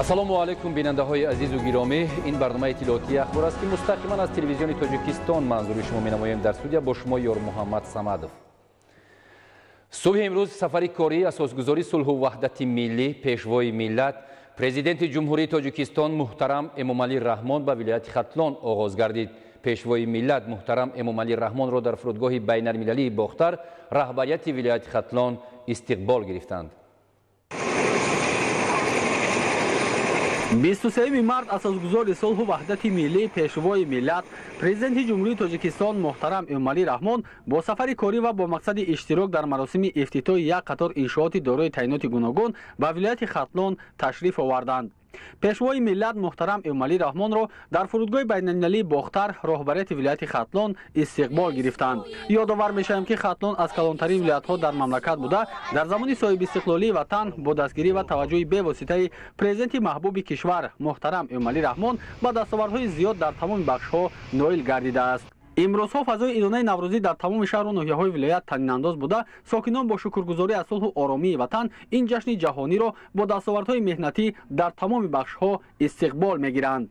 السلام علیکم بیننده های عزیز و گرامی، این برنامه اطلاعاتی اخبار است که مستقیما از تلویزیون تاجیکستان منظور شما می‌نماییم. در استودیو با شما یار محمد صمدov. صبح امروز سفری کاری اساسگذاری صلح و وحدت ملی پیشوای ملت پرزیدنت جمهوری تاجیکستان محترم امامعلی رحمان به ولایت ختلان آغاز گردید. پیشوای ملت محترم امامعلی رحمان را در فرودگاه بین المللی باختر رهبریت ولایت ختلان استقبال گرفتند. 23 مارت اساسگذار صلح و وحدت ملی پیشوای ملت پرزیدنت جمهوری تاجیکستان محترم امامعلی رحمان با سفر کاری و با مقصد اشتراک در مراسم افتتاح یک قطار انشاءات دارای تعینات گوناگون به ولایت ختلان تشریف آوردند. پیشوای ملت محترم امامعلی رحمان را در فرودگاه بین المللی باختر رهبریت ولایت ختلان استقبال گرفتند. یادآور می‌شویم که ختلان از کلانترین ولایت‌ها در مملکت بوده در زمان صاحب استقلالی وطن با دستگیری و توجه به‌واسطه پرزیدنت محبوب کشور محترم امامعلی رحمان با دستاوردهای زیاد در تمام بخش‌ها نائل گردیده است. امروزها فضای ایدانه نوروزی در تمام شهر و ناحیه‌های ولایت طنین انداز بوده، ساکنان با شکرگزاری از صلح و آرامی وطن این جشن جهانی را با دستاوردهای مهنتی در تمام بخش‌ها استقبال می‌گیرند.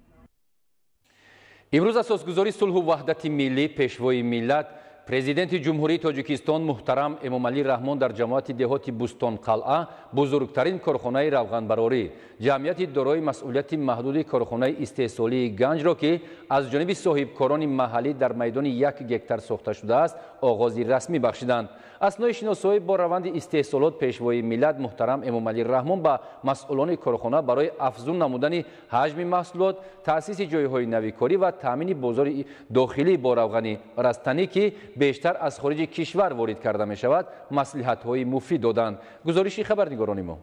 امروز اساسگذاری صلح و وحدت ملی پیشوای ملت پرزیدنت جمهوری تاجیکستان محترم امامعلی رحمان در جماعت دهات بوستون قلعه بزرگترین کارخانه روغنبراری جمعیت دارای مسئولیت محدود کارخانه استحصالی گنج را که از جانب صاحبکاران محلی در میدان 1 گکتر ساخته شده است آغاز رسمی بخشیدند. اثنای شناسایی با روند استحصالات پیشوای ملت محترم امامعلی رحمان با مسئولان کارخانه برای افزون نمودن حجم محصولات، تأسیس جایهای نویکاری و تامین بازار داخلی با روغن رستنی که بیشتر از خارج کشور وارد کرده می شود مصلحت‌های مفید دادند. گزارش خبرنگاران ما.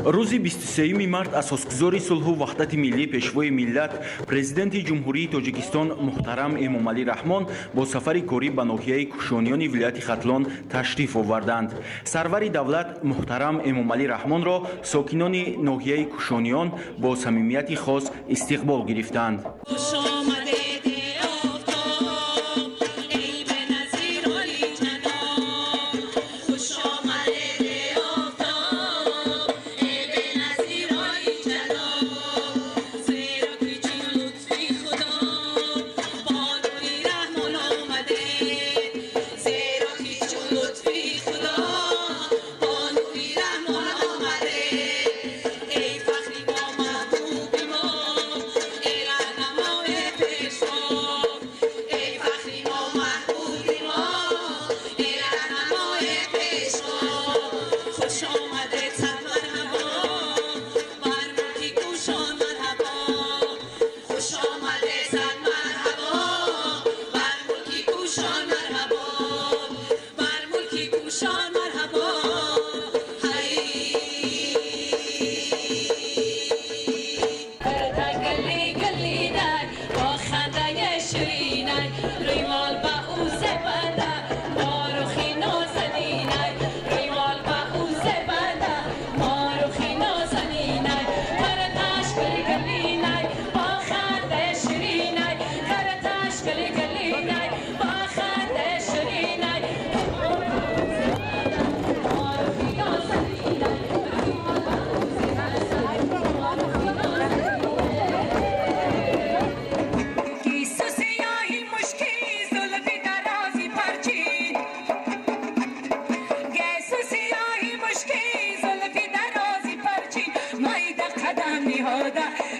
روز 23 مارت اساسگذاری صلح و وحدت ملی پیشوای ملت پرزیدنت جمهوری تاجیکستان محترم امامعلی رحمان با سفر کاری به ناحیه کوشانیان ولایت ختلان تشریف آوردند. سرور دولت محترم امامعلی رحمان را ساکنان ناحیه کوشانیان با صمیمیت خاص استقبال گرفتند.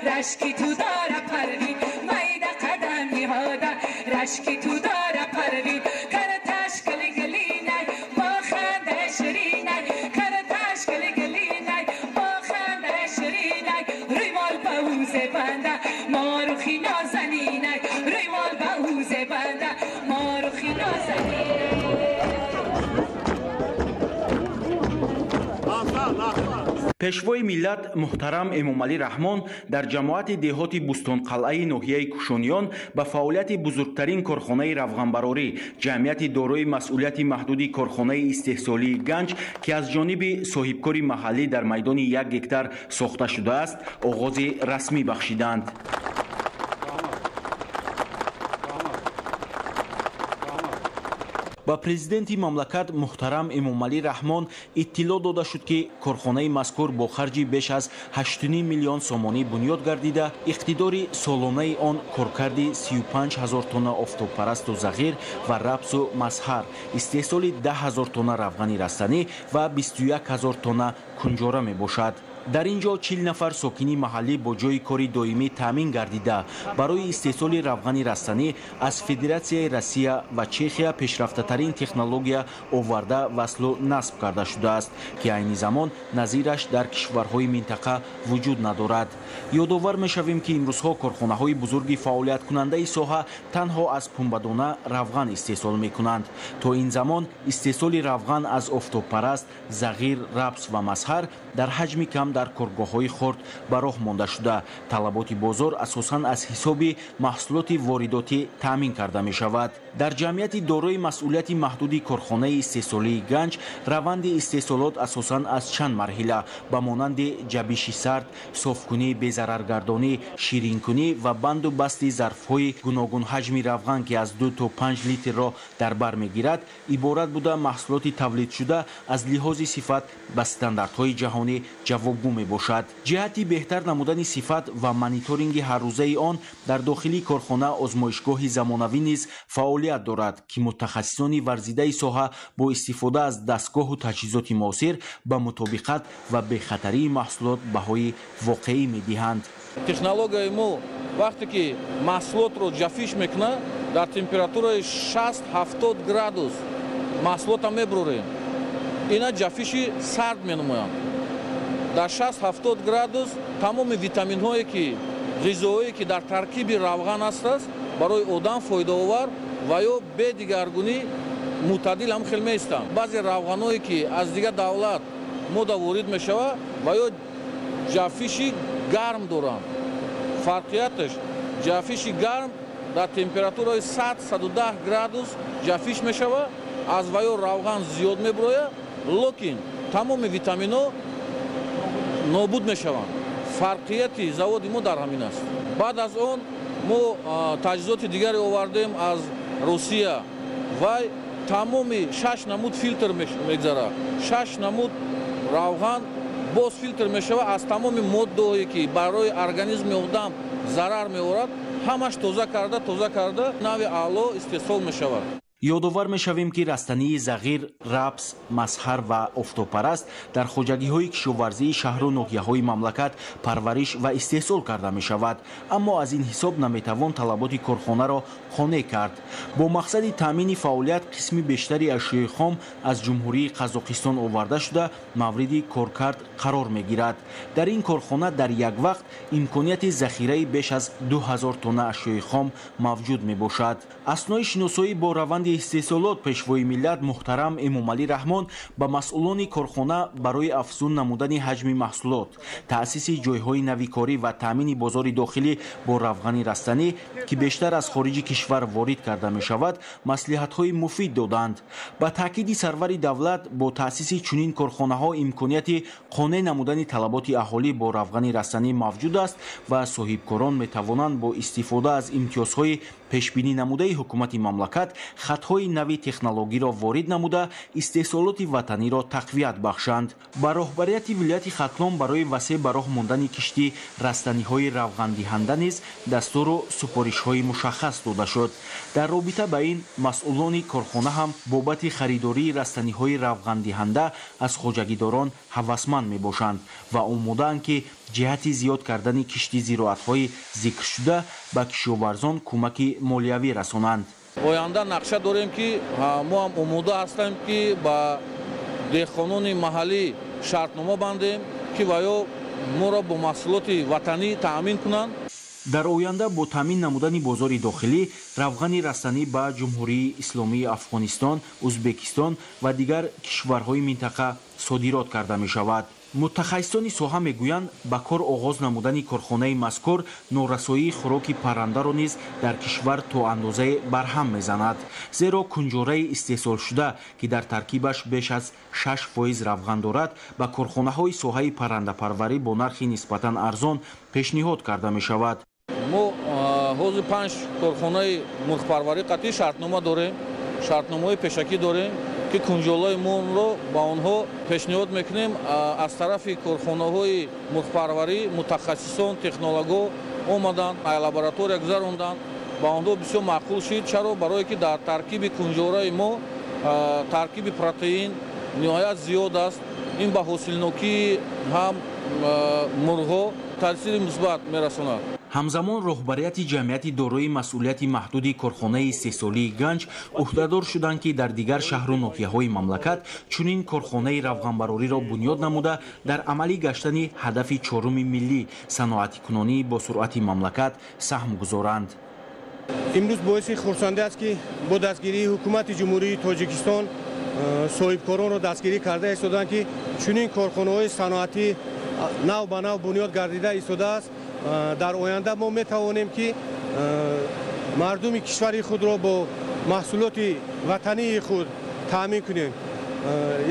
رشکی تو داره پروین میده قدم نهاده رشکی تو داره پروین کر تشکل گلینه با خنده شیرینه کر تشکل گلینه با خنده شیرینه روی مال به حوز بنده ماروخی نازنینه روی مال به حوز بنده ماروخی نازنینه. پیشوای ملت محترم امامعلی رحمان در جماعت دهات بوستون قلعه ناحیه کوشانیان به فعالیت بزرگترین کارخانه روغنبراری جمعیت دارای مسئولیت محدود کارخانه استحصالی گنج که از جانب صاحبکار محلی در میدان 1 گکتر ساخته شده است آغاز رسمی بخشیدند. ба президенти мамлакат муҳтарам Эмомалӣ Раҳмон иттилоъ дода шуд ки корхонаи мазкур бо харҷи беш аз 8.5 миллион сомонӣ бунёд гардида, иқтидори солонаи он коркарди 35 000 тонна офтобпарасту зағир ва рапсу мазҳар, истеҳсоли 10 000 тонна равғани растанӣ ва 21 000 тонна кунҷора мебошад. дар ин ҷо 40 нафар сокини маҳаллӣ бо ҷои кори доимӣ таъмин гардида барои истеҳсоли равғани растанӣ аз Федератсияи Россия ва Чехия пешрафтатарин технология оварда васлу насб карда шудааст, ки айни замон назираш дар кишварҳои минтақа вуҷуд надорад. ёдовар мешавем, ки имрӯзҳо корхонаҳои бузурги фаъолияткунандаи соҳа танҳо аз пунбадона равған истеҳсол мекунанд. то ин замон истеҳсоли равған аз офтобпараст, зағир, рапс ва мазҳар дар ҳаҷми кам дар коргоҳҳои хурд ба роҳ монда шуда, талаботи бозор асосан аз ҳисоби маҳсулоти воридотӣ таъмин карда мешавад. дар ҷамъияти дорои масъулияти маҳдуди корхонаи истеҳсолии ганҷ раванди истеҳсолот асосан аз чанд марҳила ба монанди ҷабиши сард, софкунӣ, безараргардонӣ, ширинкунӣ ва банду басти зарфҳои гуногун ҳаҷми равған, ки аз 2 то 5 литрро дар бар мегирад, иборат буда маҳсулоти тавлидшуда аз лиҳози сифат ба стандартҳои ҷаҳонӣ ҷавобгӯ мебошад. ҷиҳати беҳтар намудани сифат ва мониторинги ҳаррӯзаи он дар дохили корхона озмоишгоҳи замонавӣ низ фаъолият дорад, ки мутахассисони варзидаи соҳа бо истифода аз дастгоҳу таҷҳизоти муосир ба мутобиқат ва бехатарии маҳсулот баҳои воқеӣ медиҳанд. технологияи мо вақте ки маҳсулотро ҷафиш мекунад, дар температураи 60-70 градус маҳсулотро мебурем. ина ҷафиши сард менамоянд. дар 60-70 градус тамоми витаминҳое ки ғизоие ки дар таркиби равған ҳастааст барои одам фоидаовар ва ё бедигаргунӣ мӯътадил ҳам хел меистанд. баъзе равғаное ки аз дигар давлат мода ворид мешавад ва ё ҷафиши гарм доранд. фарқияташ ҷафиши гарм дар температураи 100-110 градус ҷафиш мешавад, аз ва ё равған зиёд мебурояд, локин тамоми витаминҳо нобуд мешаванд. фарқияти заводи мо дар ҳамин аст. баъд аз он мо таҷҳизоти дигаре овардем аз Русия. вай тамоми 6 намуд филтр мегзарад. 6 намуд равған боз филтр мешавад аз тамоми моддаҳое ки барои организми одам зарар меорад, ҳамаш тоза карда нави аъло истеҳсол мешавад. ёдовар мешавем, ки растании зағир, рапс, мазҳар ва офтобпараст дар хоҷагиҳои кишоварзии шаҳру ноҳияҳои мамлакат парвариш ва истеҳсол карда мешавад, аммо аз ин ҳисоб наметавон талаботи корхонаро қонеъ кард. бо мақсади таъмини фаъолият қисми бештари ашёи хом аз ҷумҳурии Қазоқистон оварда шуда мавриди коркард қарор мегирад. дар ин корхона дар як вақт имконияти захираи беш аз 2000 тонна ашёи хом мавҷуд мебошад. аснои шиносоӣ бо раванди истеҳсолот пешвои миллат муҳтарам Эмомалӣ Раҳмон ба масъулони корхона барои афзун намудани ҳаҷми маҳсулот, таъсиси ҷойҳои навикорӣ ва таъмини бозори дохилӣ бо равғани растанӣ, ки бештар аз хориҷи кишвар ворид карда мешавад, маслиҳатҳои муфид доданд. ба таъкиди сарвари давлат, бо таъсиси чунин корхонаҳо имконияти қонеъ намудани талаботи аҳолӣ бо равғани растанӣ мавҷуд аст ва соҳибкорон метавонанд бо истифода аз имтиёзҳои пешбинӣ намудаи ҳукумати мамлакат хатҳои нави технологиро ворид намуда истеҳсолоти ватаниро тақвият бахшанд. ба роҳбарияти вилояти Хатлон барои васеъ ба роҳ мондани кишти растаниҳои равғандиҳанда низ дастуру супоришҳои мушаххас дода шуд. дар робита ба ин масъулони корхона ҳам бобати харидории растаниҳои равғандиҳанда аз хоҷагидорон ҳавасманд мебошанд ва омодаанд, ки ҷиҳати зиёд кардани кишти зироатҳои зикршуда ба кишоварзон кӯмаки молиявӣ расонанд. оянда нақша дорем, ки мо ҳам омода ҳастем, ки ба деҳқонони маҳаллӣ шартнома бандем, ки ва ё моро бо маҳсулоти ватанӣ таъмин кунанд. дар оянда бо таъмин намудани бозори дохилӣ равғани растанӣ ба ҷумҳурии исломии Афғонистон, Узбекистон ва дигар кишварҳои минтақа содирот карда мешавад. мутахассисони соҳа мегӯянд, ба кор оғоз намудани корхонаи мазкур норасоии хӯроки паррандаро низ дар кишвар то андозае барҳам мезанад, зеро кунҷораи истеҳсолшуда, ки дар таркибаш беш аз 6% равған дорад, ба корхонаҳои соҳаи паррандапарварӣ бо нархи нисбатан арзон пешниҳод карда мешавад. мо ҳозир 5 корхонаи мурғпарварӣ қатъӣ шартнома дорем шартномаи пешакӣ дорем ки кунҷолаимонро ба онҳо пешниҳод мекунем аз тарафи корхонаҳои мурғпарварӣ мутахассисон технолого омаданд лаборатория гузаронданд ба онҳо бисёр маъқул шид чаро барое ки дар таркиби кунҷораи мо таркиби протеин ниҳоят зиёд аст ин ба ҳосилнокии ҳам мурғҳо таъсири мусбат мерасонад. ҳамзамон роҳбарияти ҷамъияти дорои масъулияти маҳдуди корхонаи сесолии ганҷ уҳдадор шуданд ки дар дигар шаҳру ноҳияҳои мамлакат чунин корхонаи равғанбарориро бунёд намуда дар амалӣ гаштани ҳадафи чоруми миллӣ саноатикунонӣ бо суръати мамлакат саҳм гузоранд. имрӯз боиси хурсандӣ аст ки бо дастгирии ҳукумати ҷумҳурии тоҷикистон соҳибкоронро дастгирӣ карда истоданд ки чунин корхонаҳои саноатӣ нав ба нав бунёд гардида истодааст. дар оянда мо метавонем ки мардуми кишвари худро бо маҳсулоти ватании худ таъмин кунем.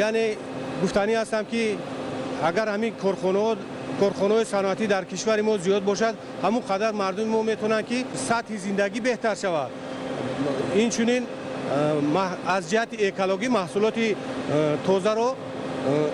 яъне гуфтанӣ ҳастам ки агар ҳамин корхонаҳои саноатӣ дар кишвари мо зиёд бошад ҳамон қадар мардуми мо метавонанд ки сатҳи зиндагӣ беҳтар шавад. инчунин аз ҷиҳати экологӣ маҳсулоти тозаро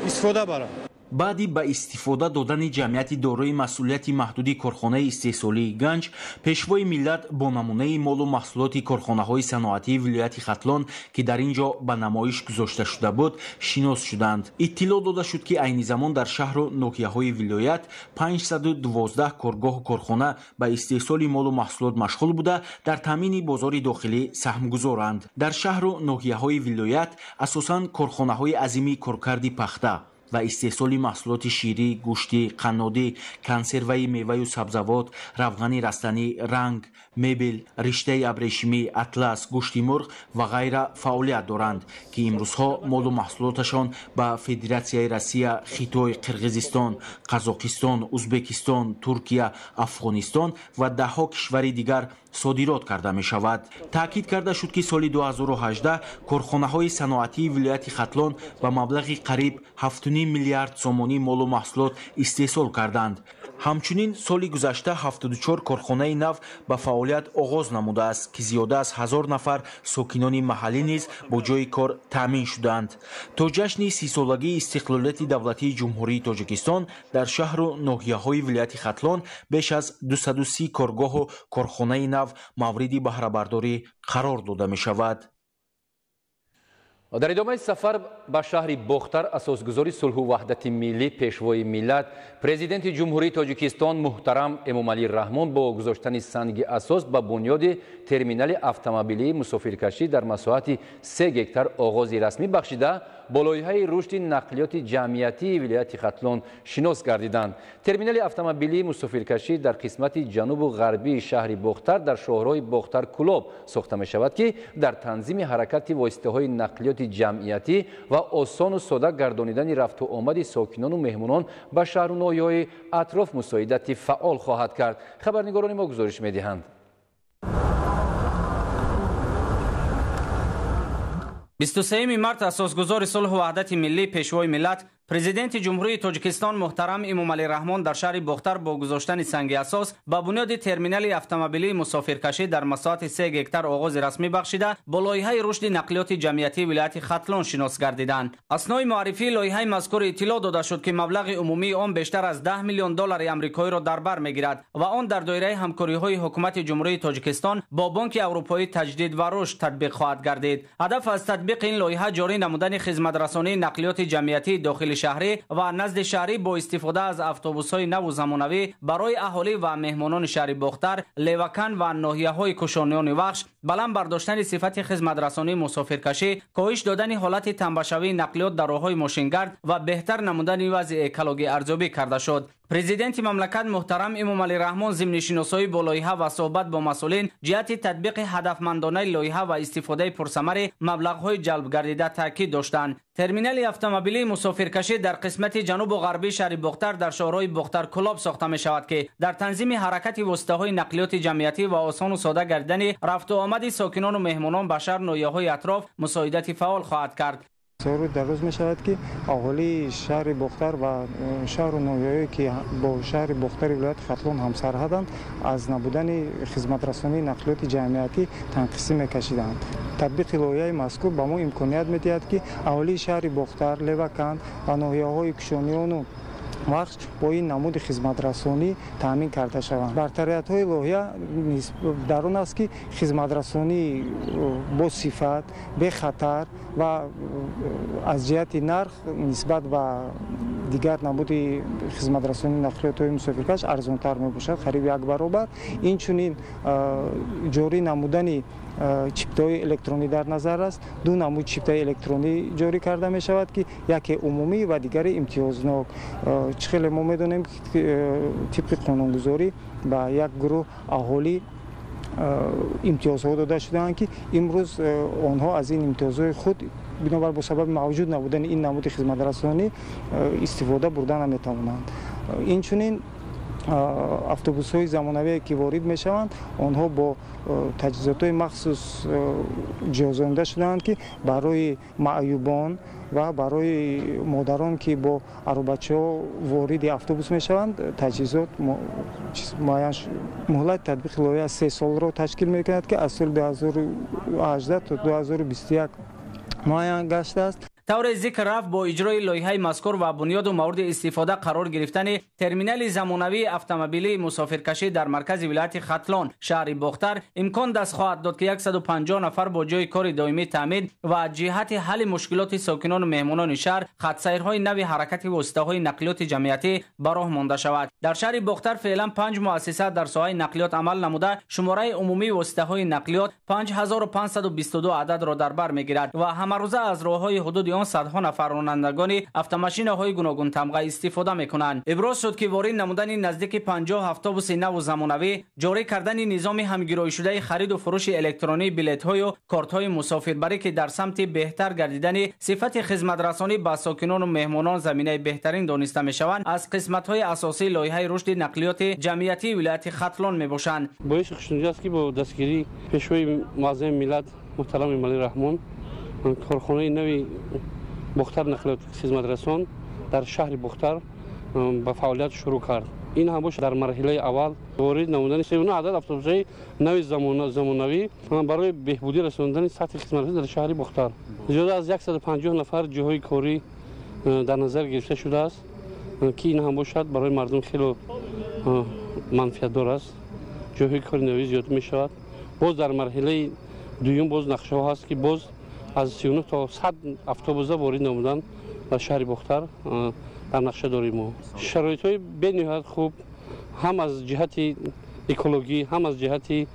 истифода барад. баъди ба истифода додани ҷамъияти дорои масъулияти маҳдуди корхонаи истеҳсолии ганҷ пешвои миллат бо намунаи молу маҳсулоти корхонаҳои саноатии вилояти хатлон ки дар ин ҷо ба намоиш гузошта шуда буд шинос шуданд. иттилоъ дода шуд ки айни замон дар шаҳру ноҳияҳои вилоят 512 коргоҳу корхона ба истеҳсоли молу маҳсулот машғул буда дар таъмини бозори дохилӣ саҳмгузоранд. дар шаҳру ноҳияҳои вилоят асосан корхонаҳои азими коркарди пахта و استحصال محصولات شیری، گوشتی، قنادی، کنسروی میوه و سبزوات، روغن رستنی، رنگ، مبل، رشته ابریشمی، اطلس، گوشت مرغ و غیره فعالیت دارند که امروزها مال و محصولاتشان به فدراسیای روسیه، خیتای، قرقیزستان، قزاقستان، ازبکستان، ترکیه، افغانستان و دهها کشور دیگر صادرات کرده می شود. تاکید کرده شد که سال 2018 کارخانه های صنعتی ولایت ختلان به مبلغ قریب 7.5 میلیارد سومانی مال و محصولات استحصال کردند. همچنین سال گذشته 74 کارخانه نو به فعالیت آغاز نموده است که زیاده از 1000 نفر ساکنان محلی نیز با جای کار تامین شدند. تا جشن 30 سالگی استقلالیت دولتی جمهوری تاجیکستان در شهر و ناحیه‌های ولایت ختلان بیش از 230 کارگاه و کارخانه نو مورد بهره برداری قرار داده می شود. در ادامه سفر به شهر بختر اساسگذاری صلح و وحدت ملی پیشوای ملت پرزیدنت جمهوری تاجیکستان محترم امامعلی رحمان با گذاشتن سنگ اساس به بنیاد ترمینال اتومبیلی مسافرکشی در مساحت 3 هکتار آغاز رسمی بخشیده با لایحه رشد نقلیات جمعیتی ولایت ختلان شناس گردیدند. ترمینال اتومبیلی مسافرکشی در قسمت جنوب و غربی شهر بختر در شاهراه بختر کلاب ساخته می شود که در تنظیم حرکت واسطه‌های نقلیات جمعیتی و آسان و ساده گردانیدن رفت و آمد ساکنان و مهمانان به شهر و ناحیه‌های اطراف مساعدت فعال خواهد کرد. خبرنگاران ما گزارش می‌دهند. 23 مارت اساسگذار صلح و وحدت ملی پیشوای ملت پرزیدنت جمهوری تاجیکستان محترم امامعلی رحمان در شهر بختر با گذاشتن سنگ اساس با بنیاد ترمینال اتومبیلی مسافرکشی در مساحت 3 هکتار آغاز رسمی بخشیده با لایحه رشد نقلیات جمعیتی ولایت ختلان شناس گردیدند. اثنای معرفی لایحه مذکور اطلاع داده شد که مبلغ عمومی آن بیشتر از 10 میلیون دلار آمریکایی را در بر میگیرد و آن در دایره همکاری‌های حکومت جمهوری تاجیکستان با بانک اروپایی تجدید و رشد تطبیق خواهد گردید. هدف از تطبیق این لایحه جاری نمودن خدمت‌رسانی نقلیات جمعیتی داخل شهری و نزد شهری با استفاده از اتوبوس‌های نو و زمانوی برای اهالی و مهمانان شهر بختر، لیوکن و ناحیه‌های کوشانیان وخش بلند برداشتن صفت خدمت‌رسانی مسافرکشی، کاهش دادن حالت تنبشوی نقلیات در راه‌های ماشینگرد و بهتر نمودن وضع اکولوژی ارزیابی کرده شد. پرزیدنت مملکت محترم امامعلی رحمان ضمن شناسایی با لایحه و صحبت با مسئولین جهت تطبیق هدفمندانه لایحه و استفاده پرثمر مبلغ‌های جلب گردیده تاکید داشتند. ترمینال اتومبیلی مسافرکشی در قسمت جنوب و غربی شهر بختر در شاهراه بختر کلاب ساخته می شود که در تنظیم حرکت واسطه‌های نقلیات جمعیتی و آسان و ساده گردیدن رفت و آمد ساکنان و مهمانان به شهر ناحیه‌های اطراف مساعدت فعال خواهد کرد. اختیار در روز می شود که اهالی شهر بختر و شهر نویایی که با شهر بختر ولایت ختلون همسرهدند از نبودن خدمت رسانی نقلیات جمعیتی تنقیصی میکشیدند. تطبیق لایحه مذکور به ما امکانیت میدهد که اهالی شهر بختر، لوکند و ناحیه‌های کشانیان و وقت با این نمود خدمت رسانی تامین کرده شوند. برتریت های لایحه در آن است که خدمت رسانی با صفت، به خطر و از جهت نرخ نسبت به دیگر نمود خدمت رسانی نقلیات های مسافرکش ارزان‌تر میباشد، قریب 1 برابر. این چنین جاری نمودن چیپ‌های الکترونی در نظر است. 2 نمود چیپ‌های الکترونی جاری کرده می شود که یکی عمومی و دیگر امتیازناک. خیلی ما می‌دانیم که طبق قانونگذاری به یک گروه اهالی امتیازها داده شده‌اند که امروز آنها از این امتیازهای خود بنابر با سبب موجود نبودن این نمود خدمت رسانی استفاده بردن نمی‌توانند. این چنین اتوبوس های زمانوی که وارد می شوند آنها با تجهیزات های مخصوص جهازانده شدند که برای معیوبان و برای مادران که با بچه ها وارد اتوبوس می شوند تجهیزات معین مهلت تطبیق لایحه 3 سال را تشکیل می کند که از سال 2018 تا 2021 معین گشته است. طور ذکر رفت با اجرای لایحه مذکور و بنیاد و مورد استفاده قرار گرفتن ترمینال زمانوی اتومبیلی مسافرکشی در مرکز ولایت ختلون شهر بختر امکان دست خواهد داد که 150 نفر با جای کار دائمی تامین و جهت حل مشکلات ساکنان و مهمانان شهر خط سیرهای نوی حرکت واسطه‌های نقلیات جمعیتی به راه مانده شود. در شهر بختر فعلا 5 مؤسسه در ساحه نقلیات عمل نموده شماره عمومی واسطه‌های نقلیات 5522 عدد را در بر میگیرد و همه روزه از راههای حدود صدها نفر رانندگان اتوماشین‌های گوناگون تمغه استفاده می‌کنند. ابراز شد که وارد نمودن نزدیک 50 اتوبوس نو و زمانوی، جاری کردن نظام همگرای شده خرید و فروش الکترونی بلیط‌های و کارت‌های مسافربری که در سمت بهتر گردیدن صفت خدمت رسانی به ساکنان و مهمانان زمینه بهترین دانسته می‌شوند از قسمت‌های اساسی لایحه رشد نقلیات جمعیتی ولایت ختلون می‌باشند. باعث خوشنودی است که با دستگیری پیشوای معظم ملت محترم ایمالی رحمان کارخانه نوی بختر نقلیات خدمت رسان در شهر بختر به فعالیت شروع کرد. این هم باشه در مرحله اول وارد نمودن 39 عدد اتوبوس‌های نوی زمانوی برای بهبودی رساندن سطح خدمت در شهر بختر. زیاد از 150 نفر جاهای کاری در نظر گرفته شده است که این هم باشد برای مردم خیلی منفعت دار است. جاهای کاری نوی زیاد می شود. باز در مرحله دوم باز نقشه ها هست که باز از 39 تا 100 اتوبوس وارد نمودن در شهر بختر در نقشه داریم ما. شرایط‌های بسیار خوب هم از جهت اکولوژی هم از جهت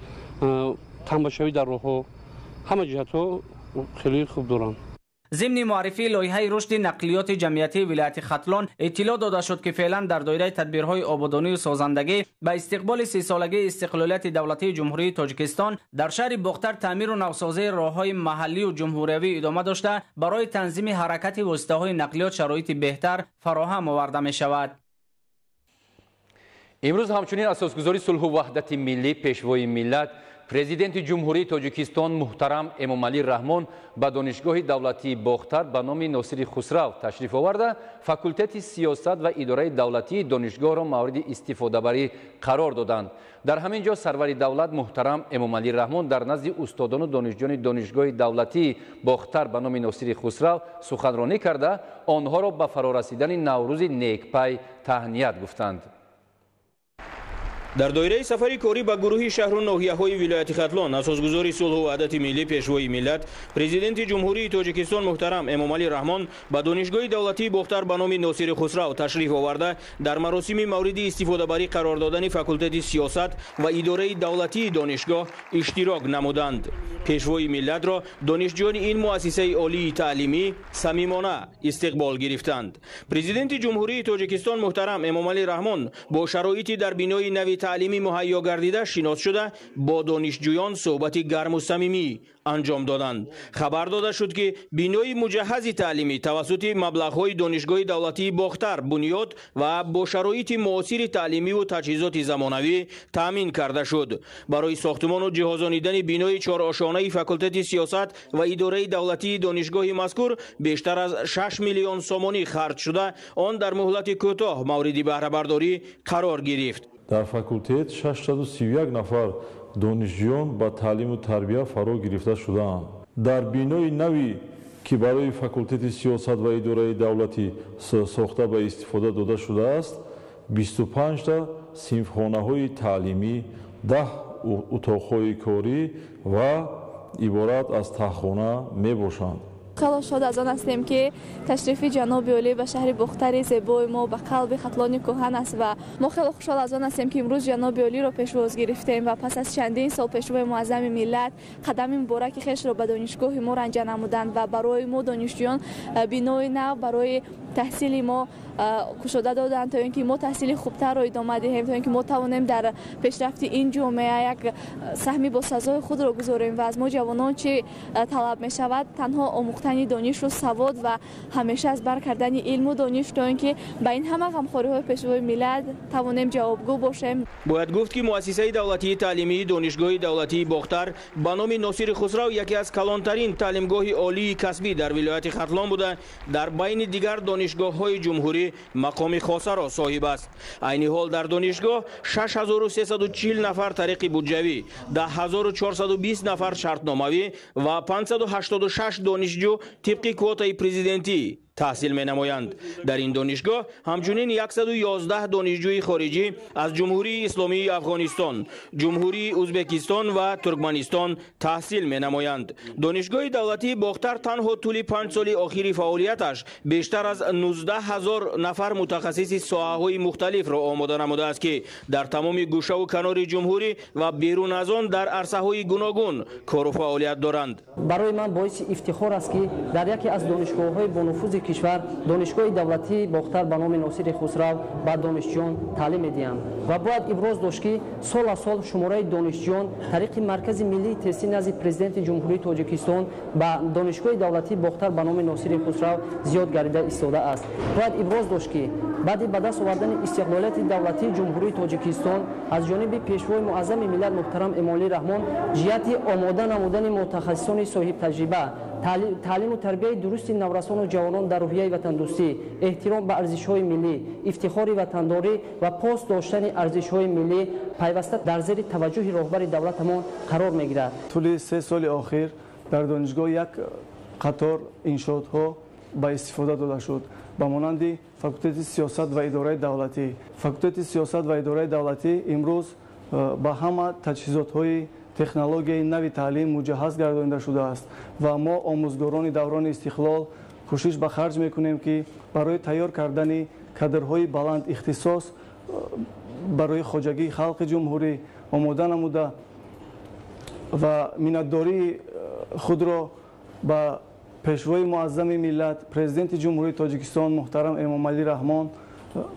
تنبشوی در راه‌ها همه جهت‌ها خیلی خوب دارند. ضمن معرفی لایحه رشد نقلیات جمعیتی ولایت ختلون اطلاع داده شد که فعلا در دایره تدبیرهای آبادانی و سازندگی به استقبال 30 سالگی استقلالیت دولتی جمهوری تاجیکستان در شهر بختر تعمیر و نوسازی راههای محلی و جمهوریوی ادامه داشته برای تنظیم حرکت واسطه‌های نقلیات شرایط بهتر فراهم آورده می شود. امروز همچنین اساسگذاری صلح و وحدت ملی پیشوای ملت پرزیدنت جمهوری تاجیکستان محترم امامعلی رحمان به دانشگاه دولتی بختر به نام ناصر خسرو تشریف آورده فاکولتت سیاست و اداره دولتی دانشگاه را مورد استفاده بری قرار دادند. در همین جا سرور دولت محترم امامعلی رحمان در نزد استادان و دانشجویان دانشگاه دولتی بختر به نام ناصر خسرو سخنرانی کرده آنها را به فرارسیدن نوروز نیکپی تهنیت گفتند. در دایره سفری کاری به گروه شهر و ناحیه‌های ولایت ختلون اساسگذاری صلح و وحدت ملی پیشوای ملت پرزیدنت جمهوری تاجیکستان محترم امامعلی رحمان به دانشگاه دولتی بختر به نام ناصر خسرو تشریف آورده در مراسم مورد استفاده بری قرار دادن فاکولتت سیاست و اداره دولتی دانشگاه اشتراک نمودند. پیشوای ملت را دانشجویان این مؤسسه عالی تعلیمی صمیمانه استقبال گرفتند. پرزیدنت جمهوری تاجیکستان محترم امامعلی رحمان با شرایط در بینای نوی تعلیمی مهیا گردیده شناس شده با دانشجویان صحبت گرم و صمیمی انجام دادند. خبر داده شد که بینای مجهز تعلیمی توسط مبلغ‌های دانشگاه دولتی باختر بنیاد و با شرایط معاصر تعلیمی و تجهیزات زمانوی تامین کرده شد. برای ساختمان و جهازانیدن بینای 4 آشانه فاکولته سیاست و اداره دولتی دانشگاه مذکور بیشتر از 6 میلیون سومانی خرج شده، آن در مهلت کوتاه مورد بهره برداری قرار گرفت. در فاکولته 631 نفر دانشجویان با تعلیم و تربیت فرا گرفته شدند. در بینای نوی که برای فاکولته سیاست و اداره دولتی ساخته به استفاده داده شده است، 25 تا صنفخانه‌های تعلیمی، 10 اتاق‌های کاری و عبارت از تاخانه میباشند. خیلی شاد از آن هستیم که تشریف جناب عالی به شهر باختر زیبای ما به قلب خطلان کهن است و ما خیلی خوشحال از آن هستیم که امروز جناب عالی را پیشواز گرفتیم و پس از چندین سال پیشوای معظم ملت قدم مبارک خویش را به دانشگاه ما رنجه نمودند و برای ما دانشجویان بینای نو برای تحصیل ما کشاده دادند تا اینکه ما تحصیل خوبتر را ادامه دهیم، تا اینکه ما توانیم در پیشرفت این جامعه یک سهمی با سزای خود را گذاریم و از ما جوانان چه طلب می شود تنها آموختن دانش و سواد و همیشه از بر کردن علم و دانش تا اینکه به این همه غمخواری های پیشوای ملت توانیم جوابگو باشیم. باید گفت که مؤسسه دولتی تعلیمی دانشگاه دولتی باختر به نام ناصر خسرو یکی از کلانترین تعلیمگاه عالی کسبی در ولایت ختلان بوده در بین دیگر دانشگاه‌های جمهوری مقام خاصه را صاحب است. عین حال در دانشگاه 6340 نفر طریق بودجوی، 10420 نفر شرطناموی و 586 دانشجو طبق کوتای پرزیدنتی تحصیل می نمایند. در این دانشگاه همچنین 111 دانشجوی خارجی از جمهوری اسلامی افغانستان، جمهوری ازبکستان و ترکمنستان تحصیل می نمایند. دانشگاه دولتی باختر تنها طول 5 سال اخیر فعالیتش بیشتر از 19000 نفر متخصص ساحه‌های مختلف را آماده نموده است که در تمام گوشه و کنار جمهوری و بیرون از آن در عرصه‌های گوناگون کار و فعالیت دارند. برای من باعث افتخار است که در یکی از دانشگاه‌های با نفوذ کشور دانشگاه دولتی باختر به نام ناصر خسرو به دانشجویان تعلیم می‌دهیم و باید ابراز داشت که سال سال شماره دانشجویان طریق مرکز ملی تحصیل نزد پرزیدنت جمهوری تاجیکستان به دانشگاه دولتی باختر به نام ناصر خسرو زیاد گردیده ایستاده است. باید ابراز داشت که بعد به دست آوردن استقلالیت دولتی جمهوری تاجیکستان از جانب پیشوای معظم ملت محترم امامعلی رحمان جهت آماده نمودن متخصصان صاحب تجربه، تعلیم و تربیت درست نورسان و جوانان در روحیه وطندوستی، احترام به ارزش‌های ملی، افتخار وطنداری و پاس داشتن ارزش‌های ملی پیوسته در زیر توجه رهبر دولتمان قرار می‌گیرد. طول 3 سال اخیر در دانشگاه یک قطار انشاءات‌ها با استفاده داده شد به مانند فاکولته سیاست و اداره دولتی. فاکولته سیاست و اداره دولتی امروز با همه تجهیزات‌های تکنولوژی نوی تعلیم مجهز گردانده شده است و ما آموزگاران دوران استقلال کوشش به خرج میکنیم که برای تیار کردن کادرهای بلند اختصاص برای خواجگی خلق جمهوری آماده نموده و منتداری خود را به پیشوای معظم ملت پرزیدنت جمهوری تاجیکستان محترم امامعلی رحمان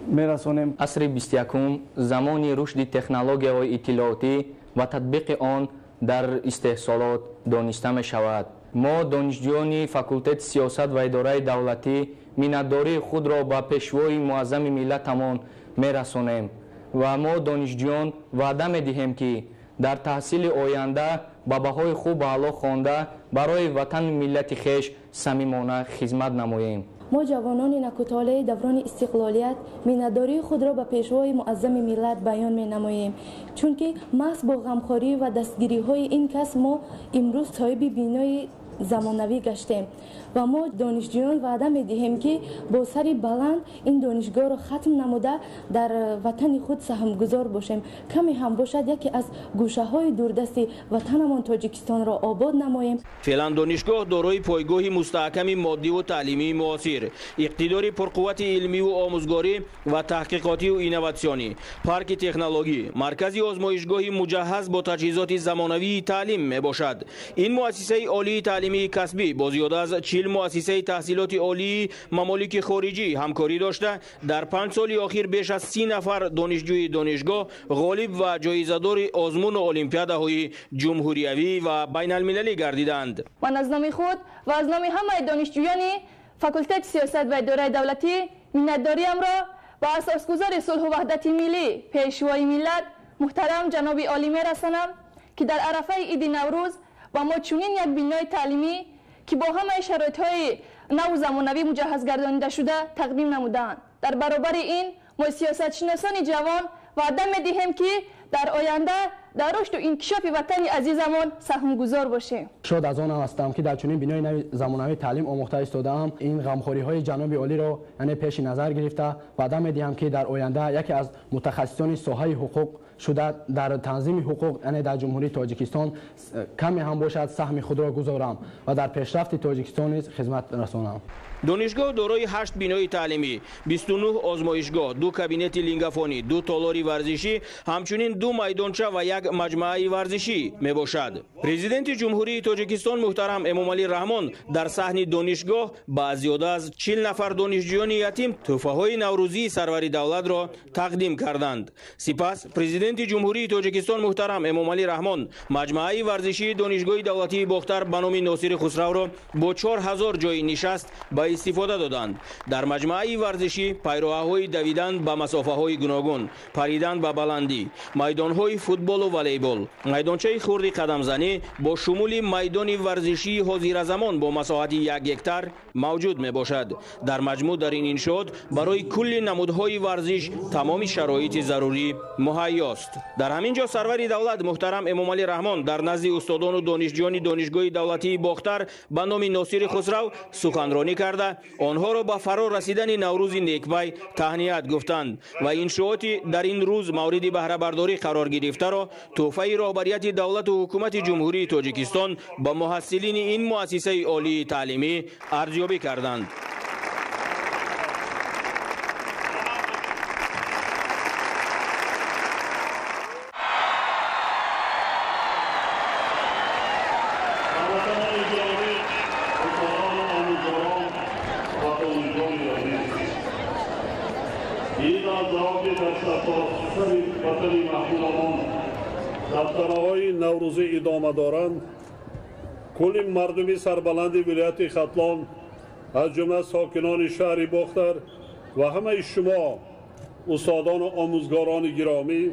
میرسانیم. عصر 21 زمانی رشد تکنولوژی‌های اطلاعاتی و تطبیق آن در استحصالات دانسته می شود. ما دانشجویان فاکولته سیاست و اداره دولتی منتداری خود را به پیشوای معظم ملتمان می رسانیم و ما دانشجویان وعده می دهیم که در تحصیل آینده با بهای خوب و اعلی خوانده برای وطن ملت خویش صمیمانه خدمت نماییم. ما جوانان نکوتاله دوران استقلالیت منتداری خود را به پیشوای معظم ملت بیان می نماییم، چون که محض با غمخواری و دستگیری های این کس ما امروز صاحب بینای زمانوی گشتیم و ما دانشجویان وعده می دهیم که با سر بلند این دانشگاه را ختم نموده در وطن خود سهمگذار باشیم. کمی هم باشد یکی از گوشه های دوردست وطنمان تاجیکستان را آباد نماییم. فعلا دانشگاه دارای پایگاه مستحکم مادی و تعلیمی معاصر، اقتدار پرقوت علمی و آموزگاری و تحقیقاتی و اینواسیونی، پارک تکنولوژی، مرکز آزمایشگاه مجهز با تجهیزات زمانوی تعلیم می باشد. این مؤسسه عالی تعلیم تعلیمی کسبی با زیاده از 40 مؤسسه تحصیلات عالی ممالک خارجی همکاری داشته در 5 سال اخیر بیش از 30 نفر دانشجوی دانشگاه غالب و جایزه‌دار آزمون المپیادهای جمهوریوی و بین المللی گردیدند. من از نام خود و از نام همه دانشجویان فاکولته سیاست و اداره دولتی منتداریم را با اساسگزار صلح و وحدت ملی پیشوای ملت محترم جناب عالی میرسانم که در عرفه عید نوروز با ما چنین یک بنای تعلیمی که با همه شرایط‌های نو زمانوی مجهز گردانیده شده تقدیم نمودند. در برابر این ما سیاستشناسان جوان وعده می‌دهیم که در آینده در رشد و انکشاف وطن عزیزمان سهمگذار باشیم. شاد از آن هستم که در چنین بنای نو زمانوی تعلیم آموخته ایستاده‌ام. این غمخوری‌های جناب عالی را پیش نظر گرفته وعده می‌دهم که در آینده یکی از متخصصان ساحه حقوق شده در تنظیم حقوق در جمهوری تاجیکستان کمی هم باشد سهم خود را گذارم و در پیشرفت تاجیکستان خدمت رسانم. دانشگاه دارای 8 بنای تعلیمی، 29 آزمایشگاه، 2 کابینت لینگافونی، 2 تالار ورزشی، همچنین 2 میدانچه و 1 مجمع ورزشی می باشد. پرزیدنت جمهوری تاجیکستان محترم امامعلی رحمان در صحن دانشگاه با زیاده از 40 نفر دانشجویان یتیم تحفه‌های نوروزی سرور دولت را تقدیم کردند. سپس پرزیدنت جمهوری تاجیکستان محترم امامعلی رحمان مجمع ورزشی دانشگاه دولتی باختر به نام ناصر خسرو را با 4000 جای نشست به استفاده دادند. در مجمع ورزشی پیراههای دویدن به مسافه‌های گوناگون، پریدن به بلندی، میدان‌های فوتبال و والیبال، میدانچه خرد قدمزنی با شمول میدان ورزشی حاضر زمان با مساحت 1 هکتار موجود می باشد. در مجموع در این انشاءات برای کل نمودهای ورزش تمام شرایط ضروری مهیاست. در همین جا سرور دولت محترم امامعلی رحمان در نزد استادان و دانشجویان دانشگاه دولتی باختر به نام ناصر خسرو سخنرانی کرده آنها را با فرا رسیدن نوروز نیکبای تهنیت گفتند و انشاءاتی در این روز مورد بهره برداری قرار گرفته را تحفه رهبریت دولت و حکومت جمهوری تاجیکستان با محصلین این مؤسسه عالی تعلیمی ارزیابی کردند. دفترهای نوروزی ادامه دارند. کل مردم سربلند ولایت ختلان از جمله ساکنان شهر باختر و همه شما استادان و آموزگاران گرامی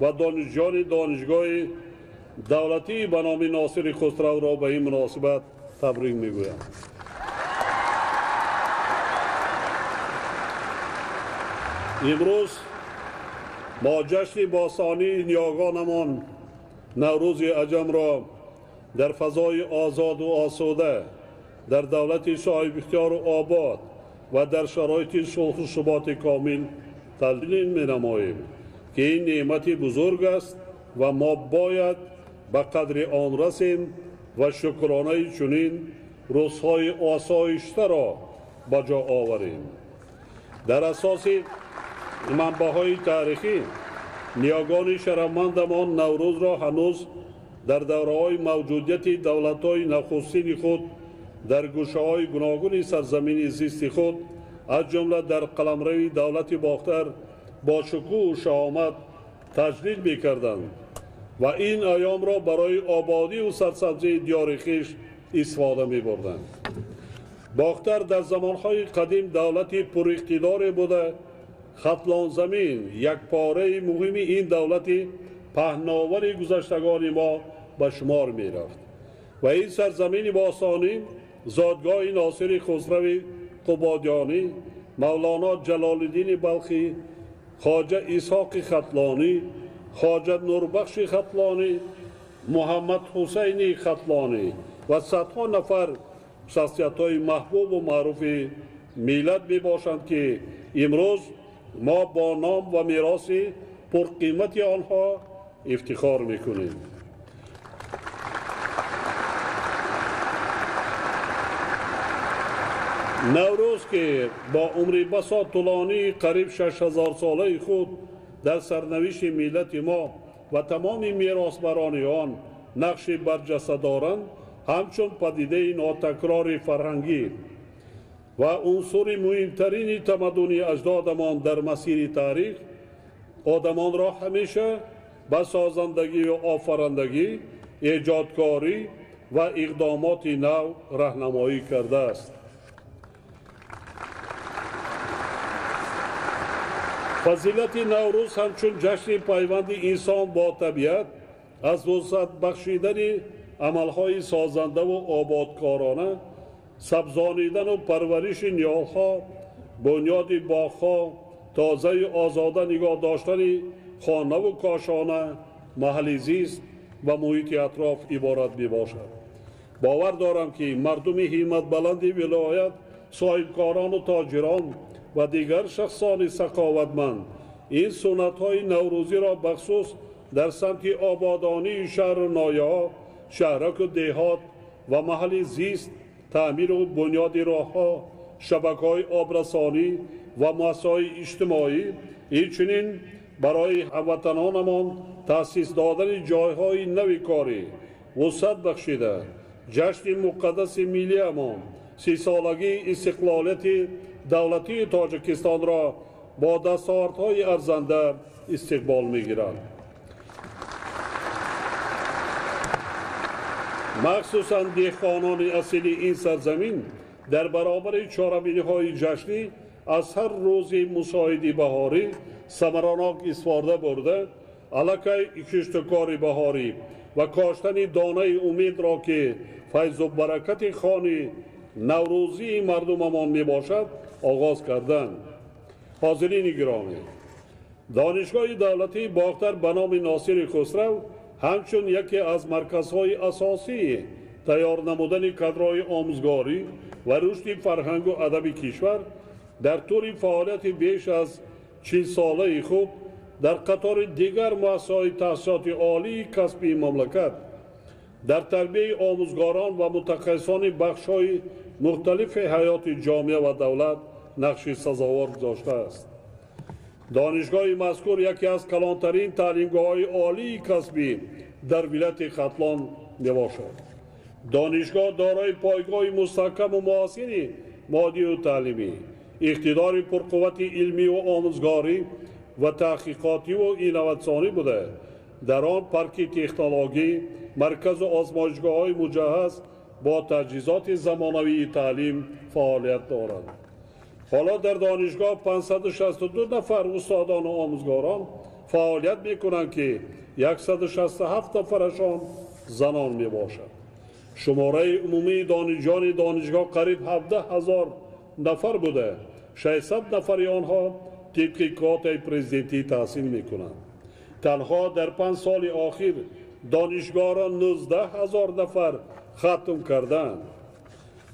و دانشجویان دانشگاه دولتی به نام ناصر خسرو را به این مناسبت تبریک میگویم. امروز ما جشن باستانی نیاگانمان نوروز عجم را در فضای آزاد و آسوده در دولت صاحب اختیار و آباد و در شرایط صلح و ثبات کامل تلقین می‌نماییم که این نعمت بزرگ است و ما باید به قدر آن رسیم و شکرانه چنین روزهای آسایشته را به جا آوریم. در اساس منبع‌های تاریخی نیاگان شرفمندمان نوروز را هنوز در دوره‌های موجودیت دولت‌های نخستین خود در گوشه‌های گوناگون سرزمین زیست خود از جمله در قلمرو دولت باختر با شکوه و شهامت تجلیل می‌کردند و این ایام را برای آبادی و سرسبزی دیار خویش استفاده می‌بردند. باختر در زمانهای قدیم دولتی پر اقتدار بوده. ختلان زمین یک پاره مهم این دولتی پهناور گذشتگان ما به شمار می رفت و این سرزمین باستانی زادگاه ناصر خسرو قبادیانی، مولانا جلال الدین بلخی، خواجه اسحاق ختلانی، خواجه نوربخش ختلانی، محمد حسین ختلانی و صدها نفر شخصیت‌های محبوب و معروف ملت می باشند که امروز ما با نام و میراث پرقیمت آنها افتخار میکنیم. نوروز که با عمر بسا طولانی قریب 6000 ساله خود در سرنوشت ملت ما و تمام میراثبران آن نقش برجسته دارند، همچون پدیده ناتکرار فرهنگی و عنصر مهمترین تمدن اجدادمان در مسیر تاریخ آدمان را همیشه به سازندگی و آفرندگی، ایجادکاری و اقدامات نو راهنمایی کرده است. فضیلت نوروز همچون جشن پیوند انسان با طبیعت از وسعت بخشیدن عملهای سازنده و آبادکارانه، سبزانیدن و پرورش نیالها، بنیاد باغها، تازه آزاده نگاه داشتن خانه و کاشانه، محل زیست و محیط اطراف عبارت می باشد. باور دارم که مردم همت بلند ولایت، صاحبکاران و تاجران و دیگر شخصان سخاوتمند این سنت های نوروزی را بخصوص در سمت آبادانی شهر و نایه‌ها، شهرک و دهات و محل زیست، تعمیر و بنیاد راه‌ها، شبکه‌های آبرسانی و مسائل اجتماعی، همچنین برای هموطنانمان تأسیس دادن جایهای نوی کاری وسعت بخشیده جشن مقدس ملی امان 30 سالگی استقلالیت دولتی تاجیکستان را با دستاوردهای ارزنده استقبال می‌گیرد. مخصوصاً دهقانان اصیل این سرزمین در برابر چهارمینی‌های جشنی از هر روز مساعد بهاری ثمرناک استفاده برده، علاقه کشتکار بهاری و کاشتن دانه امید را که فیض و برکت خوان نوروزی مردممان می باشد آغاز کردند. حاضرین گرامی، دانشگاه دولتی باختر به نام ناصر خسرو همچون یکی از مرکزهای اساسی تیار نمودن کادرهای آموزگاری و رشد فرهنگ و ادب کشور در طول فعالیت بیش از 40 ساله خود در قطار دیگر مؤسسه‌های تحصیلات عالی کسبی مملکت در تربیت آموزگاران و متخصصان بخش‌های مختلف حیات جامعه و دولت نقش سزاوار گذاشته است. دانشگاه مذکور یکی از کلانترین تعلیمگاه‌های عالی کسبی در ولایت ختلان میباشد. دانشگاه دارای پایگاه مستحکم و محسن مادی و تعلیمی، اقتدار پرقوت علمی و آموزگاری و تحقیقاتی و اینواتسیونی بوده. در آن پارک تکنولوژی، مرکز و آزمایشگاه‌های مجهز با تجهیزات زمانوی تعلیم فعالیت دارند. حالا در دانشگاه 562 نفر استادان و آموزگاران فعالیت می‌کنند که 167 نفرشان زنان میباشد. شماره عمومی دانشجویان دانشگاه قریب 17,000 نفر بوده. 600 نفر آنها طبق کوتای پرزیدنتی تحصیل می‌کنند. تنها در 5 سال اخیر دانشگاه را 19,000 نفر ختم کردند.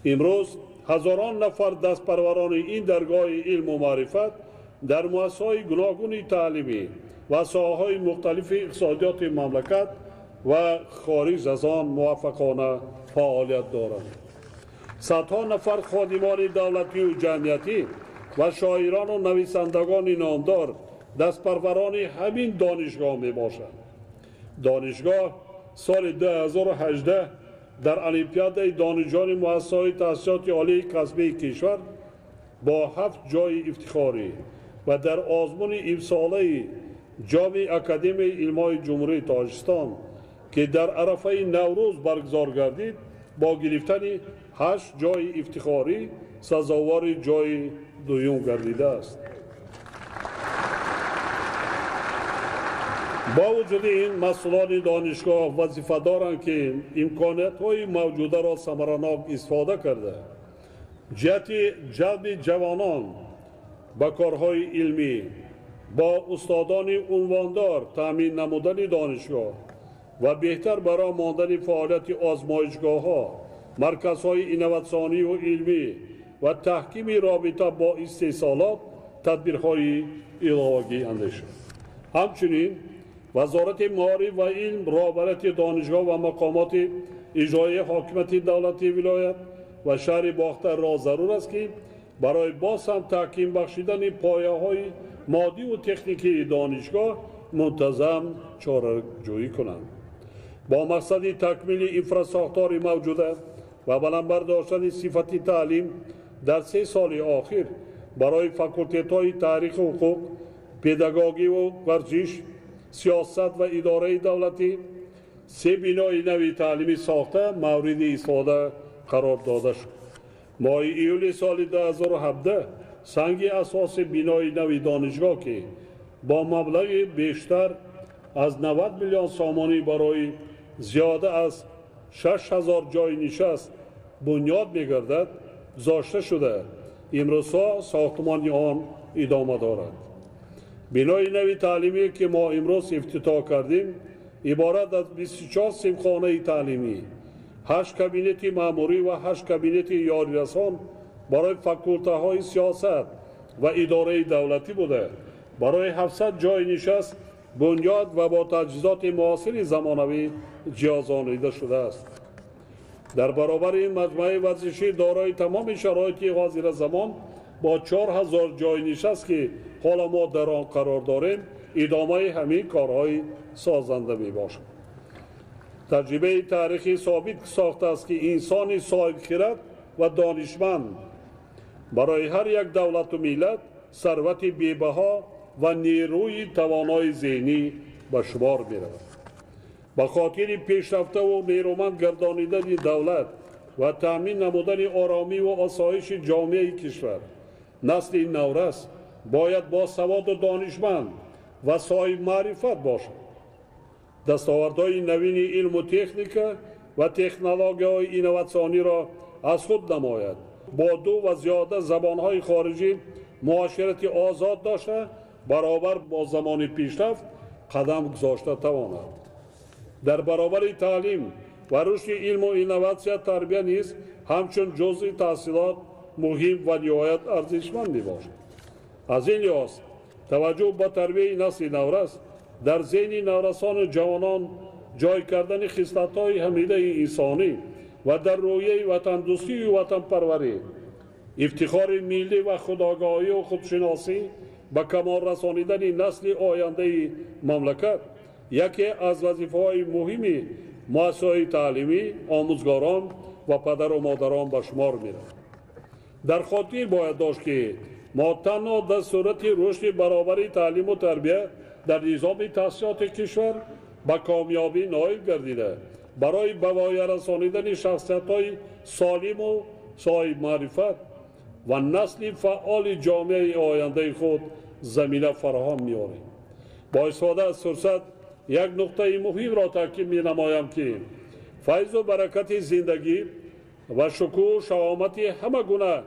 امروز هزاران نفر دستپروران این درگاه علم و معرفت در مؤسسه‌های گوناگون تعلیمی و ساحه‌های مختلف اقتصادیات مملکت و خارج از آن موفقانه فعالیت دارند. صدها نفر خادمان دولتی و جمعیتی و شاعران و نویسندگان نامدار دستپروران همین دانشگاه می باشند. دانشگاه سال 2018 در المپیاد دانشجویان مؤسسه‌های تحصیلات عالی کسبی کشور با 7 جای افتخاری و در آزمون امساله جام اکادمی علمای جمهوری تاجیکستان که در عرفه نوروز برگزار گردید با گرفتن 8 جای افتخاری سزاوار جای دوم گردیده است. با وجود این مسئولان دانشگاه وظیفه دارند که امکانات‌های موجوده را ثمرناک استفاده کرده جهت جلب جوانان به کارهای علمی با استادان عنواندار تامین نمودن دانشگاه و بهتر برای ماندن فعالیت آزمایشگاه‌ها، مرکزهای اینواتسیونی و علمی و تحکیم رابطه با استحصالات تدبیرهای علاوه‌ای اندیشه. همچنین وزارت معارف و علم رهبریت دانشگاه و مقامات اجرایی حاکمیت دولتی ولایت و شهر باختر را ضرور است که برای باز هم تحکیم بخشیدن پایه‌های مادی و تکنیکی دانشگاه منتظم چاره‌جویی کنند. با مقصد تکمیل انفراستراکچور موجوده و بلندبرداشتن صفت تعلیم در 3 سال آخر برای فاکولته‌های تاریخ و حقوق، پداگوژی و ورزش، سیاست و اداره دولتی 3 بنای نوی تعلیمی ساخته مورد استفاده قرار داده شد. ماه ایول سال 2017 سنگ اساس بنای نوی دانشگاه که با مبلغ بیشتر از 90 میلیون سامانی برای زیاده از 6000 جای نشست بنیاد می‌گردد گذاشته شده. امروز ساختمان آن ادامه دارد. بنای نوی تعلیمی که ما امروز افتتاح کردیم عبارت از 24 صنفخانه تعلیمی، 8 کابینت ماموری و 8 کابینت یاری رسان برای فاکولته‌های سیاست و اداره دولتی بوده. برای 700 جای نشست بنیاد و با تجهیزات معاصر زمانوی جهازانیده شده است. در برابر این مجموعه ورزشی دارای تمام شرایط حاضر زمان با 4000 جای نشست که حالا ما در آن قرار داریم ادامه همین کارهای سازنده می باشد. تجربه تاریخی ثابت ساخته است که انسان صاحب خرد و دانشمند برای هر یک دولت و ملت ثروت بی‌بها و نیروی توانای ذهنی به شمار می رود. به خاطر پیشرفته و نیرومند گردانیدن دولت و تامین نمودن آرامی و آسایش جامعه کشور، نسل نورس باید با سواد و دانشمند و صاحب معرفت باشد. دستاوردهای نوین علم و تکنیک و تکنولوژی‌های اینواتسیونی را از خود نماید. با 2 و زیاده زبانهای خارجی معاشرت آزاد داشته برابر با زمان پیشرفت قدم گذاشته تواند. در برابر تعلیم و رشد علم و اینواتسیون تربیت نیز همچون جزء تحصیلات مهم و نهایت ارزشمند میباشد. از این لحاظ توجه به تربیت نسل نورس در ذهن نورسان و جوانان جای کردن خصلت‌های حمیده انسانی و در رویه وطندوستی و وطن پروری، افتخار ملی و خودآگاهی و خودشناسی به کمال رسانیدن نسل آینده مملکت یکی از وظیفه‌های مهم مؤسسه‌های تعلیمی، آموزگاران و پدر و مادران به شمار می‌رود. در خاطر باید داشت که ما تنها در صورت رشد برابر تعلیم و تربیت در نظام تحصیلات کشور به کامیابی نائل گردیده برای به پایان رسانیدن شخصیت‌های سالم و صاحب معرفت و نسل فعال جامعه آینده خود زمینه فراهم می‌آوریم. با استفاده از فرصت یک نقطه مهم را تاکید می‌نمایم که فیض و برکت زندگی و شکوه و شهامت همه گونه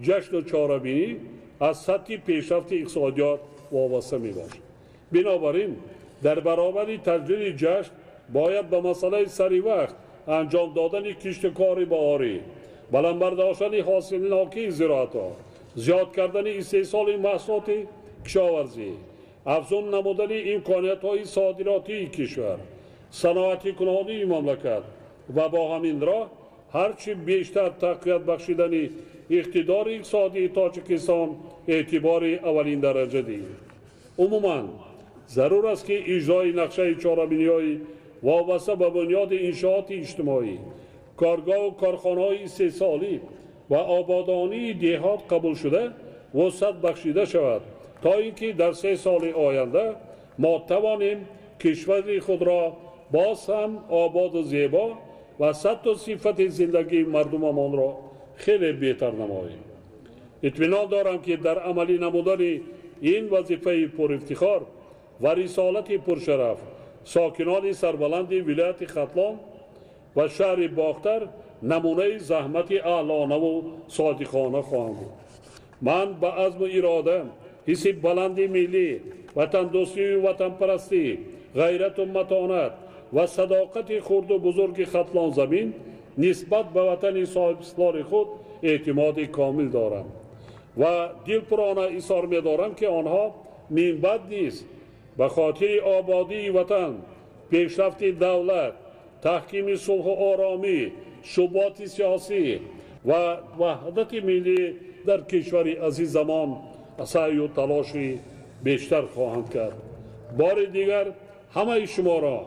جشن و چاره‌بینی از سطح پیشرفت اقتصادیات وابسته می‌باشد. بنابراین در برابر تجدید جشن باید به مسئله سری وقت انجام دادن کشتکار بهاری، بلند برداشتن حاصلات زراعت‌ها، زیاد کردن استحصال محصولات کشاورزی، افزون نمودن امکانیت‌های صادراتی کشور، صنعتی کننده مملکت و با همین راه هرچی بیشتر تقویت بخشیدن اقتدار اقتصادی تاجیکستان اعتبار اولین درجه دهیم. عموماً ضرور است که اجرای نقشه چهاربینی‌های وابسته به بنیاد انشاءات اجتماعی، کارگاه و کارخانه‌های استحصالی و آبادانی دهات قبول شده وسعت بخشیده شود تا اینکه در 3 سال آینده ما توانیم کشور خود را باز هم آباد و زیبا و سطح و صفت زندگی مردممان را خیلی بهتر نماییم. اطمینان دارم که در عملی نمودن این وظیفه پر افتخار و رسالت پرشرف ساکنان سربلند ولایت ختلان و شهر باختر نمونه زحمت اعلانه و صادقانه خواهم بود. من به عزم و اراده، حس بلند ملی، وطن دوستی و وطن پرستی، غیرت و متانت و صداقت خرد و بزرگ ختلان زمین نسبت به وطن صاحب استقلال خود اعتماد کامل دارم و دل پر آنها اصرار می‌دارم که آنها منبع نیست به خاطر آبادی وطن، پیشرفت دولت، تحکیم صلح و آرامی، ثبات سیاسی و وحدت ملی در کشور عزیز زمان سعی و تلاشی بیشتر خواهند کرد. بار دیگر همه شما را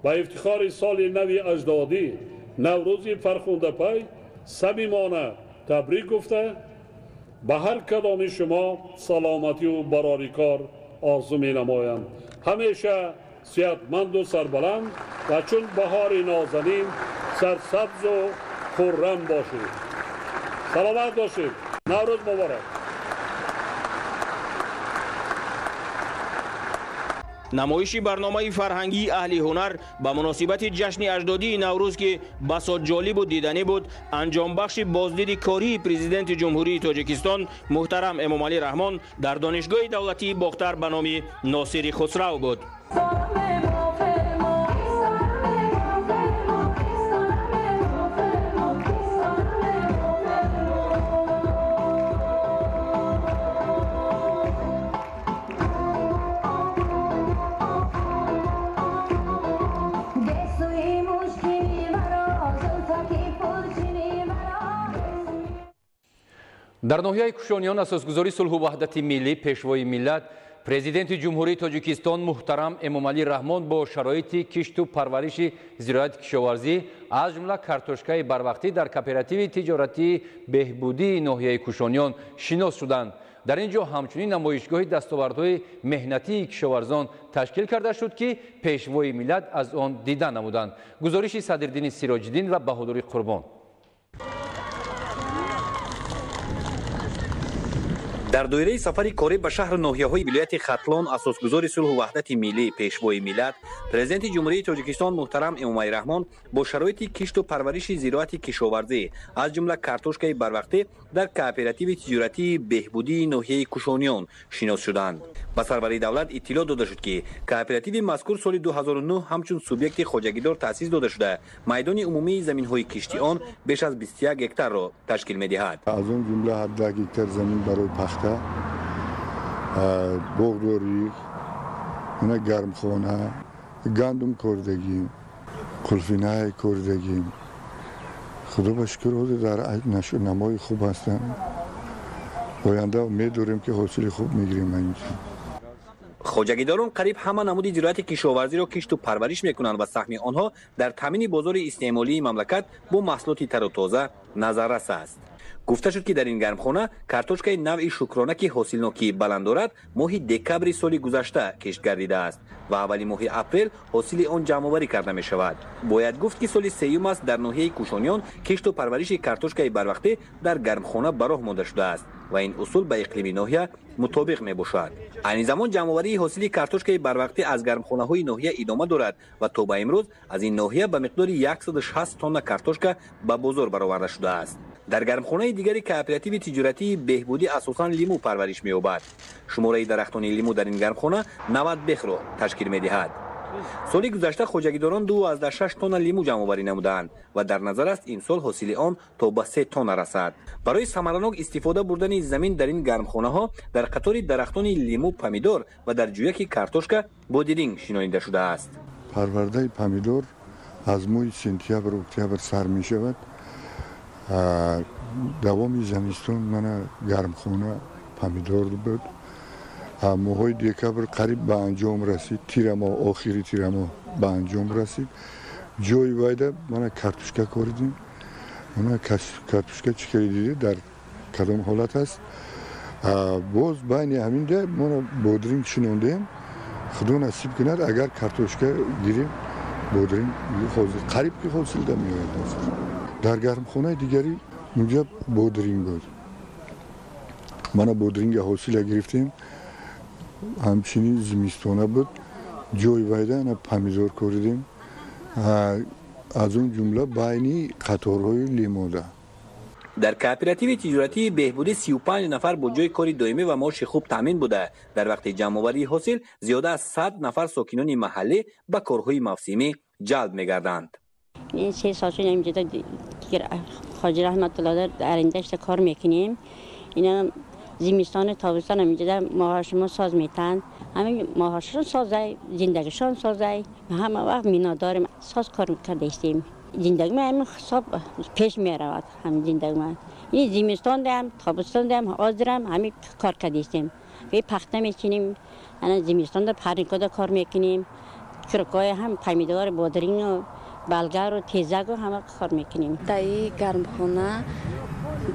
با افتخار سال نو اجدادی نوروز فرخنده پی صمیمانه تبریک گفته به هر کدام شما سلامتی و براری کار آرزو می نمایم. همیشه صحتمند و سربلند و چون بهار نازنین سرسبز و خرم باشید. سلامت باشید. نوروز مبارک. намоиши барномаи фарҳангии аҳли ҳунар ба муносибати ҷашни аҷдодии наврӯз ки басод ҷолибу диданӣ буд анҷомбахши боздиди кории президенти ҷумҳурии тоҷикистон муҳтарам эмомалӣ раҳмон дар донишгоҳи давлатии бохтар ба номи носири хусрав буд. дар ноҳияи кушониён асосгузори сулҳу ваҳдати миллӣ пешвои миллат президенти ҷумҳурии тоҷикистон муҳтарам эмомалӣ раҳмон бо шароити кишту парвариши зироати кишоварзӣ аз ҷумла картошкаи барвақтӣ дар кооперативи тиҷоратии беҳбудии ноҳияи кушониён шинос шуданд. дар ин ҷо ҳамчунин намоишгоҳи дастовардҳои меҳнатии кишоварзон ташкил карда шуд ки пешвои миллат аз он дида намуданд. гузориши садриддини сироҷиддин ва баҳодури қурбон. дар доираи сафари корӣ ба шаҳру ноҳияҳои вилояти хатлон асосгузори сулҳу ваҳдати миллӣ пешвои миллат президенти ҷумҳурии тоҷикистон муҳтарам эмомалӣ раҳмон бо шароити кишту парвариши зироати кишоварзӣ аз ҷумла картошкаи барвақтӣ дар кооперативи тиҷоратии беҳбудии ноҳияи кушониён шинос шуданд. ба сарвари давлат иттилоъ дода шуд ки кооперативи мазкур соли 2009 ҳамчун субъекти хоҷагидор таъсис дода шуда майдони умумии заминҳои кишти он беш аз 21 гектарро ташкил медиҳад. аз он ҷумла 17 гектар замин барои пахта, боғдорӣ, гармхона, гандум кордагим, қулфинаи кордагим. худо ба шукр ҳозир дар намои хуб ҳастанд. оянда умед дорем ки ҳосили хуб мегирем. хоҷагидорон қариб ҳама намуди зироати кишоварзиро кишту парвариш мекунанд ва саҳми онҳо дар таъмини бозори истеъмолии мамлакат бо маҳсулоти тару тоза назаррас аст. гуфта шуд ки дар ин гармхона картошкаи навъи шукрона ки ҳосилнокии баланд дорад моҳи декабри соли гузашта кишт гардидааст ва аввали моҳи апрел ҳосили он ҷамъоварӣ карда мешавад. бояд гуфт ки соли сеюм аст дар ноҳияи кушониён кишту парвариши картошкаи барвақтӣ дар гармхона ба роҳ монда шудааст ва ин усул ба иқлими ноҳия мутобиқ мебошад. айни замон ҷамъоварии ҳосили картошкаи барвақтӣ аз гармхонаҳои ноҳия идома дорад ва то ба имрӯз аз ин ноҳия ба миқдори 160 тонна картошка ба бозор бароварда шудааст. дар гармхонаи дигари кооперативи тиҷоратии беҳбудӣ асосан лимӯ парвариш меёбад. шумораи дарахтони лимӯ дар ин гармхона 90 бехро ташкил медиҳад. соли гузашта хоҷагидорон 2,6 тонна лимӯ ҷамъоварӣ намуданд ва дар назар аст ин сол ҳосили он то ба 3 тонна расад. барои самаранок истифода бурдани замин дар ин гармхонаҳо дар қатори дарахтони лимӯ помидор ва дар ҷӯяки картошка бодиринг шинонида шудааст. парвардаи помидор аз моҳи сентябр октябр сар мешавад. давоми зимистон мана гармхона помидор буд. моҳои декабр қариб ба анҷом расид. тирамоҳ охири тирамоҳ ба анҷом расид. ҷои вайда мана картошка коридем. мана картошка чӣ кардиде дар кадом ҳолат аст. боз байни ҳаминда мана бодринг шинондем. худо насиб кунад агар картошка гирем бодринг ҳозир қариб ки ҳосилда меояд. дар гармхонаи дигари унҷа бодринг буд. мана бодринга ҳосила гирифтем. ҳамчунин зимистона буд. ҷои вайда на помидор коридем. аз он ҷумла байни қаторҳои лимода. дар кооперативи тиҷоратии беҳбудӣ 35 нафар бо ҷои кори доимӣ ва маоши хуб таъмин буда дар вақти ҷамъоварии ҳосил зиёда аз 100 нафар сокинони маҳаллӣ ба корҳои мавсимӣ ҷалб мегарданд. این 3 سال شد اینجا خواجه رحمت الله در این دشت کار میکنیم. اینا زمستان تابستان هم اینجا ماهاشون ساز میتن. همین ماهاشون سازه، زندگیشون سازه. همه وقت مینا داریم ساز کار کردیم. زندگی ما همین حساب پیش میرود. همین زندگی ما. این زمستان دارم، تابستان دارم، آذرم همین کار کردیم. وی پخته میکنیم. انا زمستان در پرنکادا کار میکنیم. کرکای هم پمیدار بادرین و بلگر و تیزک و همه کار میکنیم. در این گرمخانه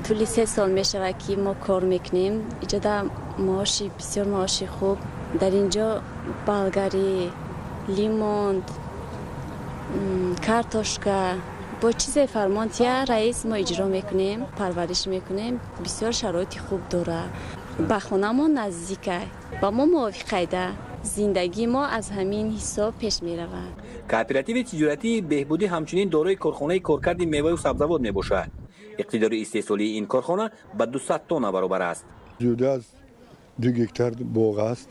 طولی 3 سال میشه که ما کار میکنیم. اینجا معاشی بسیار معاشی خوب. در اینجا بلگری، لیمون، کارتوشکا با چیز فرمانتیا رئیس ما اجرا میکنیم، پرورش میکنیم. بسیار شرایط خوب داره. به خانه ما نزدیکه. با ما موافقه ده. زندگی ما از همین حساب پیش می رود. کооپراتیو تجارتی بهبودی همچنین دارای کارخانه کارکرد میوه و سبزیجات می باشد. اقتدار استحصالی این کارخانه به 200 تن برابر است. زیاده از 2 هکتار باغ است.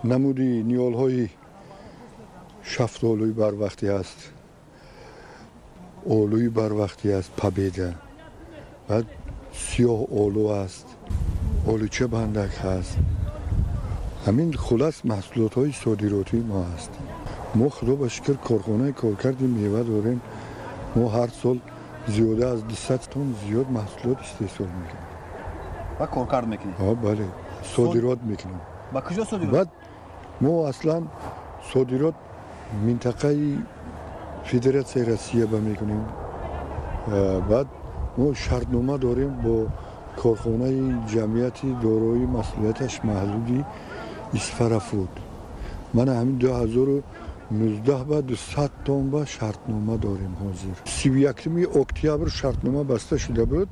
نمودی نیالهای شفتالوی بر وقتی است، آلوی بر وقتی است، پبیده، بعد سیاه آلو است، آلوچه بندک هست. همین خلاص محصولات های صادراتی ما هست. ما خدا بشکر کارخانه کارکرد میوه داریم. ما هر سال زیاده از 200 تن زیاد محصولات استحصال میکنیم. و کارکرد میکنیم؟ بله، صادرات میکنیم. با کجا صادرات؟ بعد ما اصلا صادرات منطقه فدراسیون روسیه با میکنیم. بعد ما شرطنامه داریم با کارخانه جمعیتی دارای مسئولیتش محدودی اسفرافود. من همین 2019 با 200 تن با شرطنامه داریم حاضر. 31 اکتبر شرطنامه بسته شده بود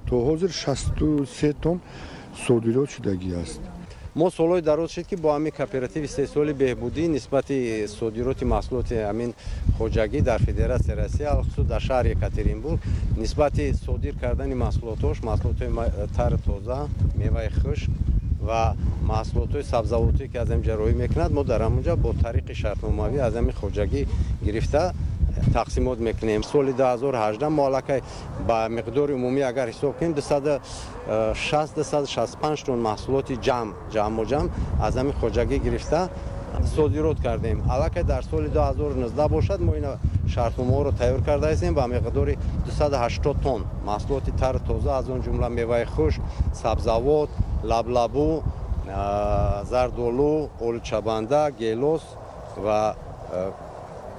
تا حاضر 63 تن صادرات شدگی است. ما سالهای دراز شد که با همین کооپراتیو استحصال بهبودی نسبت صادرات محصولات همین خوجگی در فدراسیون روسیه خصوصا در شهر یکاترینبورگ نسبت صادر کردن محصولاتش، محصولات تر تازه، میوه خشک و محصولات سبزیجاتی که از اینجا روی میکند، ما در همونجا با طریق شرطنامه‌ای از همین خوجگی گرفته تقسیمات میکنیم. سال 2018 مالک با مقدار عمومی اگر حساب کنیم 265 تن محصولات جمع از همین خوجگی گرفته صادرات کردیم. البته در سال 2019 باشد ما این شرطنامه رو تیار کرده هستیم با مقدار 280 تن محصولات تر تازه از اون جمله میوه خشک، سبزیجات، لبلبو، زردآلو، آلوچه بنده، گیلاس و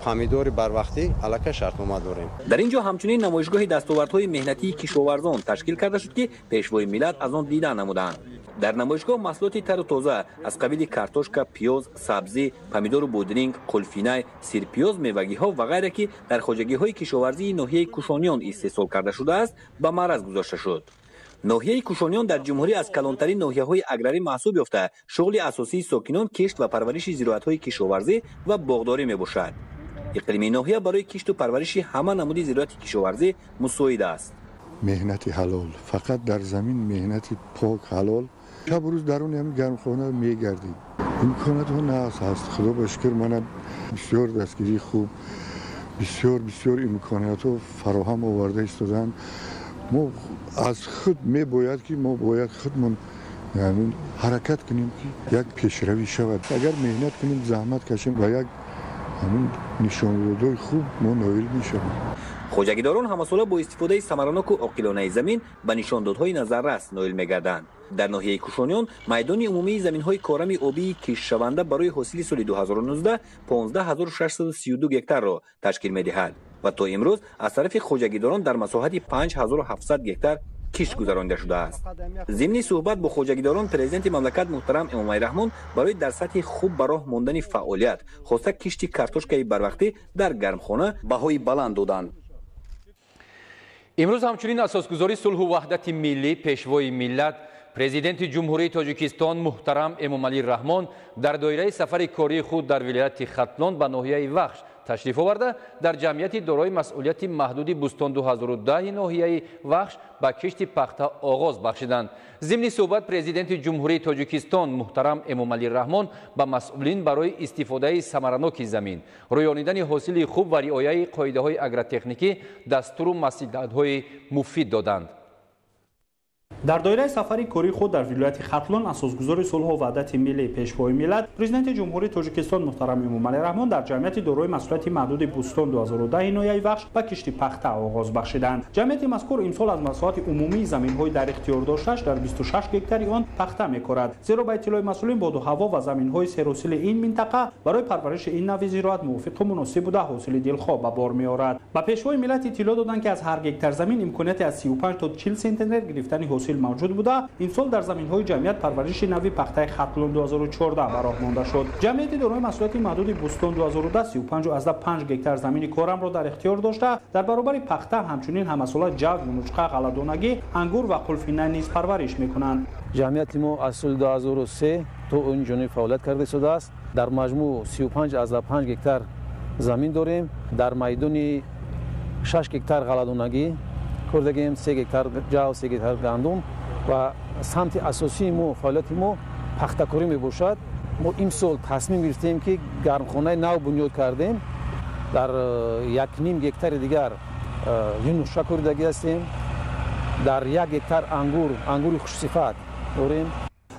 پمیدور بر وقتی علاقه شرطنامه داریم. در اینجا همچنین نمایشگاه دستاوردهای مهنتی کشاورزان تشکیل کرده شد که پیشوای ملت از آن دیده نمودند. در نمایشگاه محصولات تر و تازه از قبیل کارتوشکا، پیاز، سبزی، پمیدور و بودرینگ، قلفینه، سیرپیاز، میوگی ها و غیره که در خوجگی های کشاورزی ناحیه کوشانیان استحصال کرده شده است به معرض گذاشته شد. ناحیه کوشانیان در جمهوری از کلانترین ناحیه‌های اگراری محسوب یافته، شغل اساسی ساکنان کشت و پرورش زراعت‌های کشاورزی و باغداری میباشد. اقلیم ناحیه برای کشت و پرورش همه نمود زراعت کشاورزی مساعد است. مهنت حلال، فقط در زمین مهنت پاک حلال. شب روز درون همین گرمخانه میگردیم. امکانات ها نقص هست. خدا بشکر من بسیار دستگیری خوب، بسیار امکانات رو فراهم آورده ایستادن. ما از خود میباید که ما باید خودمون حرکت کنیم که یک پیشروی شود. اگر مهنت کنیم، زحمت کشیم و یک همین نشان‌دهی خوب ما نایل میشویم. خوجگیداران همساله با استفاده ثمرناک و عاقلانه زمین به نشاندادهای نظررس نایل میگردند. در ناحیه کوشانیان میدان عمومی زمین‌های کارم آبی کشت شونده برای حاصل سال 2019 15632 هکتار را تشکیل می‌دهد و تا امروز از طرف خوجگیداران در مساحت 5700 هکتار کشت گذرانده شده است. ضمن صحبت با خوجگیداران پرزیدنت مملکت محترم امامعلی رحمان برای در سطح خوب به راه ماندن فعالیت خواسته کشت کارتوشکای بروقتی در گرمخانه بهای بلند دادند. امروز همچنین اساسگزاری صلح و وحدت ملی پیشوای ملت پرزیدنت جمهوری تاجیکستان محترم امامعلی رحمان در دایره سفر کاری خود در ولایت ختلان به ناحیه وخش تشریف آورده در جمعیت دارای مسئولیت محدود بوستان 2010 ناحیه وخش به کشت پخته آغاز بخشیدند. ضمن صحبت پرزیدنت جمهوری تاجیکستان محترم امامعلی رحمان به مسئولین برای استفاده ثمرناک زمین، رویانیدن حاصل خوب و رعایت قاعده‌های اگرتکنیکی دستور و مصلحت‌های مفید دادند. در دایره سفری کاری خود در ولایت ختلون اساسگزار صلح و وحدت ملی پیشوای ملت پرزیدنت جمهوری تاجیکستان محترم امومعلی رحمان در جمعیت دارای مسئولیت محدود بوستون 2010 نویای بخش و کشتی پخته آغاز بخشیدند. جمعیت مذکور امسال از مساحت عمومی زمین‌های در اختیار داشته‌اش در 26 هکتار آن پخته می‌کند، زیرا به اطلاع مسئولین باد و هوا و زمین‌های سیروسیل این منطقه برای پرورش این نوع زراعت موافق و مناسب بوده حاصل دلخواه به بار می‌آورد. به پیشوای ملت اطلاع دادند که از هر هکتار زمین امکانیت از 35 تا 40 سانتی متر گرفتن حاصل موجود بوده. امسال در زمین‌های جمعیت پرورش نوی پخته ختلون 2014 به راه مانده شد. جمعیت دارای مسئولیت محدود بوستون 2010 35.5 هکتار زمین کارم را در اختیار داشته، در برابر پخته همچنین همساله جو، نوچقه، غله‌دانگی، انگور و قلفینه نیز پرورش می‌کنند. جمعیت ما از سال 2003 تا اینجا فعالیت کرده شده است. در مجموع 35.5 هکتار زمین داریم. در میدان 6 هکتار غله‌دانگی کردگیم، 3 هکتار جو، 3 هکتار گندم و سمت اساسی ما فعالیت ما پخته کاری میباشد. ما امسال تصمیم گرفتیم که گرمخانه نو بنیاد کردیم. در 1.5 هکتار دیگر یونوشا کردگی هستیم. در 1 هکتار انگور خوش صفت داریم.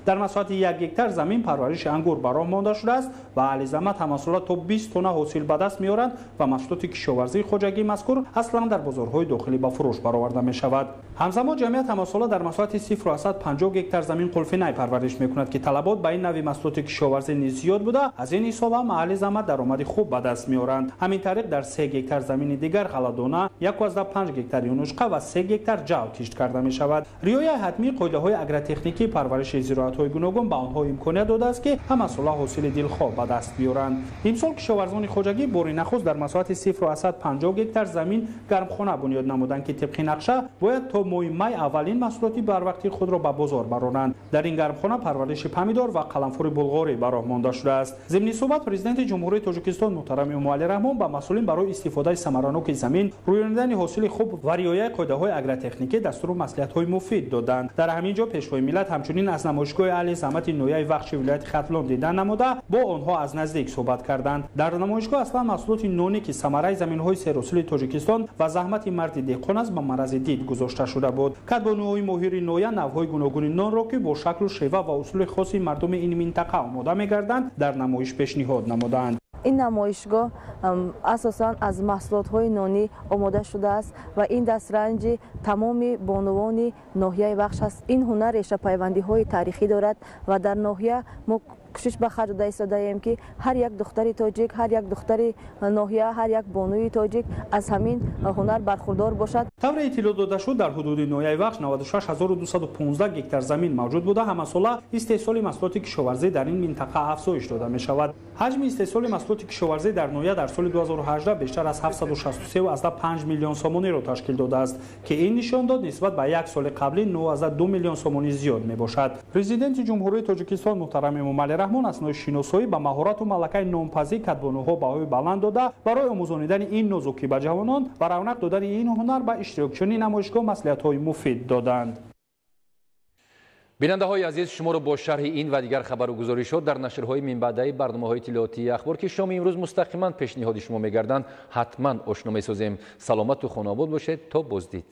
در مساحت 1 هکتار زمین پرورش انگور به راه مانده شده است و اهل زحمت محصولات تا 20 تن حاصل به دست می‌آورند و محصولات کشاورزی خوجگی مذکور اصلا در بازارهای داخلی به فروش برآورده می‌شود. همزمان جمعیت محصولات در مساحت 0.50 هکتار زمین قلفینه پرورش می‌کند که طلبات به این نوع محصولات کشاورزی نیز زیاد بوده. از این حساب هم اهل زحمت درآمد خوب به دست می‌آورند. همین طریق در 3 هکتار زمین دیگر غله‌دانه، 1.5 هکتار یونوشقه و 3 هکتار جو کشت کرده می‌شود. رعایت حتمی قاعده‌های اگرتکنیکی پرورش زراعت‌های گوناگون به آنها امکانیت داده است که هم مسئله حاصل دلخواه به دست بیارند. امسال کشاورزان خوجگی بار نخست در مساحت 0.50 هکتار زمین گرمخانه بنیاد نمودند که طبق نقشه باید تا ماه می اولین محصولات بروقتی خود را به بازار برانند. در این گرمخانه پرورش پمیدار و قلمفور بلغاری به راه مانده شده است. ضمن صحبت پرزیدنت جمهوری تاجیکستان محترم امومعلی رحمان به مسئولین برای استفاده ثمراناک زمین، رویاندن حاصل خوب و رعایت قاعده‌های اگرتکنیکی دستور و مصلحت‌های مفید دادند. در همین جا پیشوای ملت همچنین از نمایشگاه اهل زحمت نویای بخش ولایت ختلون دیدن نموده با آنها از نزدیک صحبت کردند. در نمایشگاه اصلا محصولات نونی که ثمره زمین‌های سیروسیل تاجیکستان و زحمت مرد دهقان است به معرض دید گذاشته شده بود. کدبانوهای ماهر نویا نوهای گوناگون نان را که با شکل و شیوه و اصول خاصی مردم این منطقه آماده می‌گردند در نمایش پیشنهاد نمودند. این نمایشگاه اساساً از محصولات‌های نانی آماده شده است و این دسترنج تمام بانوان ناحیه بخش است. این هنر ریشه پیوندی‌های تاریخی دارد و در ناحیه ما کوشش به خرج داده ایم که هر یک دختر تاجیک، هر یک دختر ناحیه، هر یک بانوی تاجیک از همین هنر برخوردار باشد. طور اطلاع داده شد در حدود ناحیه بخش 96215 هکتار زمین موجود بوده. همساله استحصال محصولات کشاورزی در این منطقه افزایش داده می شود. حجم استحصال محصولات کشاورزی در ناحیه در سال 2018 بیشتر از 763.5 میلیون سومانی را تشکیل داده است که این نشان داد نسبت به یک سال قبلی 9.2 میلیون سومانی زیاد می باشد. پرزیدنت جمهوری تاجیکستان محترم امومعلی رحمان اسناد شناسایی به مهارت و ملکه نامپذیر کدبانوها بهای بلند داده برای آموزانیدن این نازکی به جوانان و رونق دادن این هنر به اشتراکچیان نمایشگاه مصلحت‌های مفید دادند. بیننده های عزیز، شما را با شرح این و دیگر خبر و گزارش شد در نشرهای من بعدی برنامه‌های اطلاعاتی اخبار که شما امروز مستقیما پیشنهاد شما می‌گردند حتما آشنا می‌سازیم. سلامت و خانه آباد باشید تا بازدید.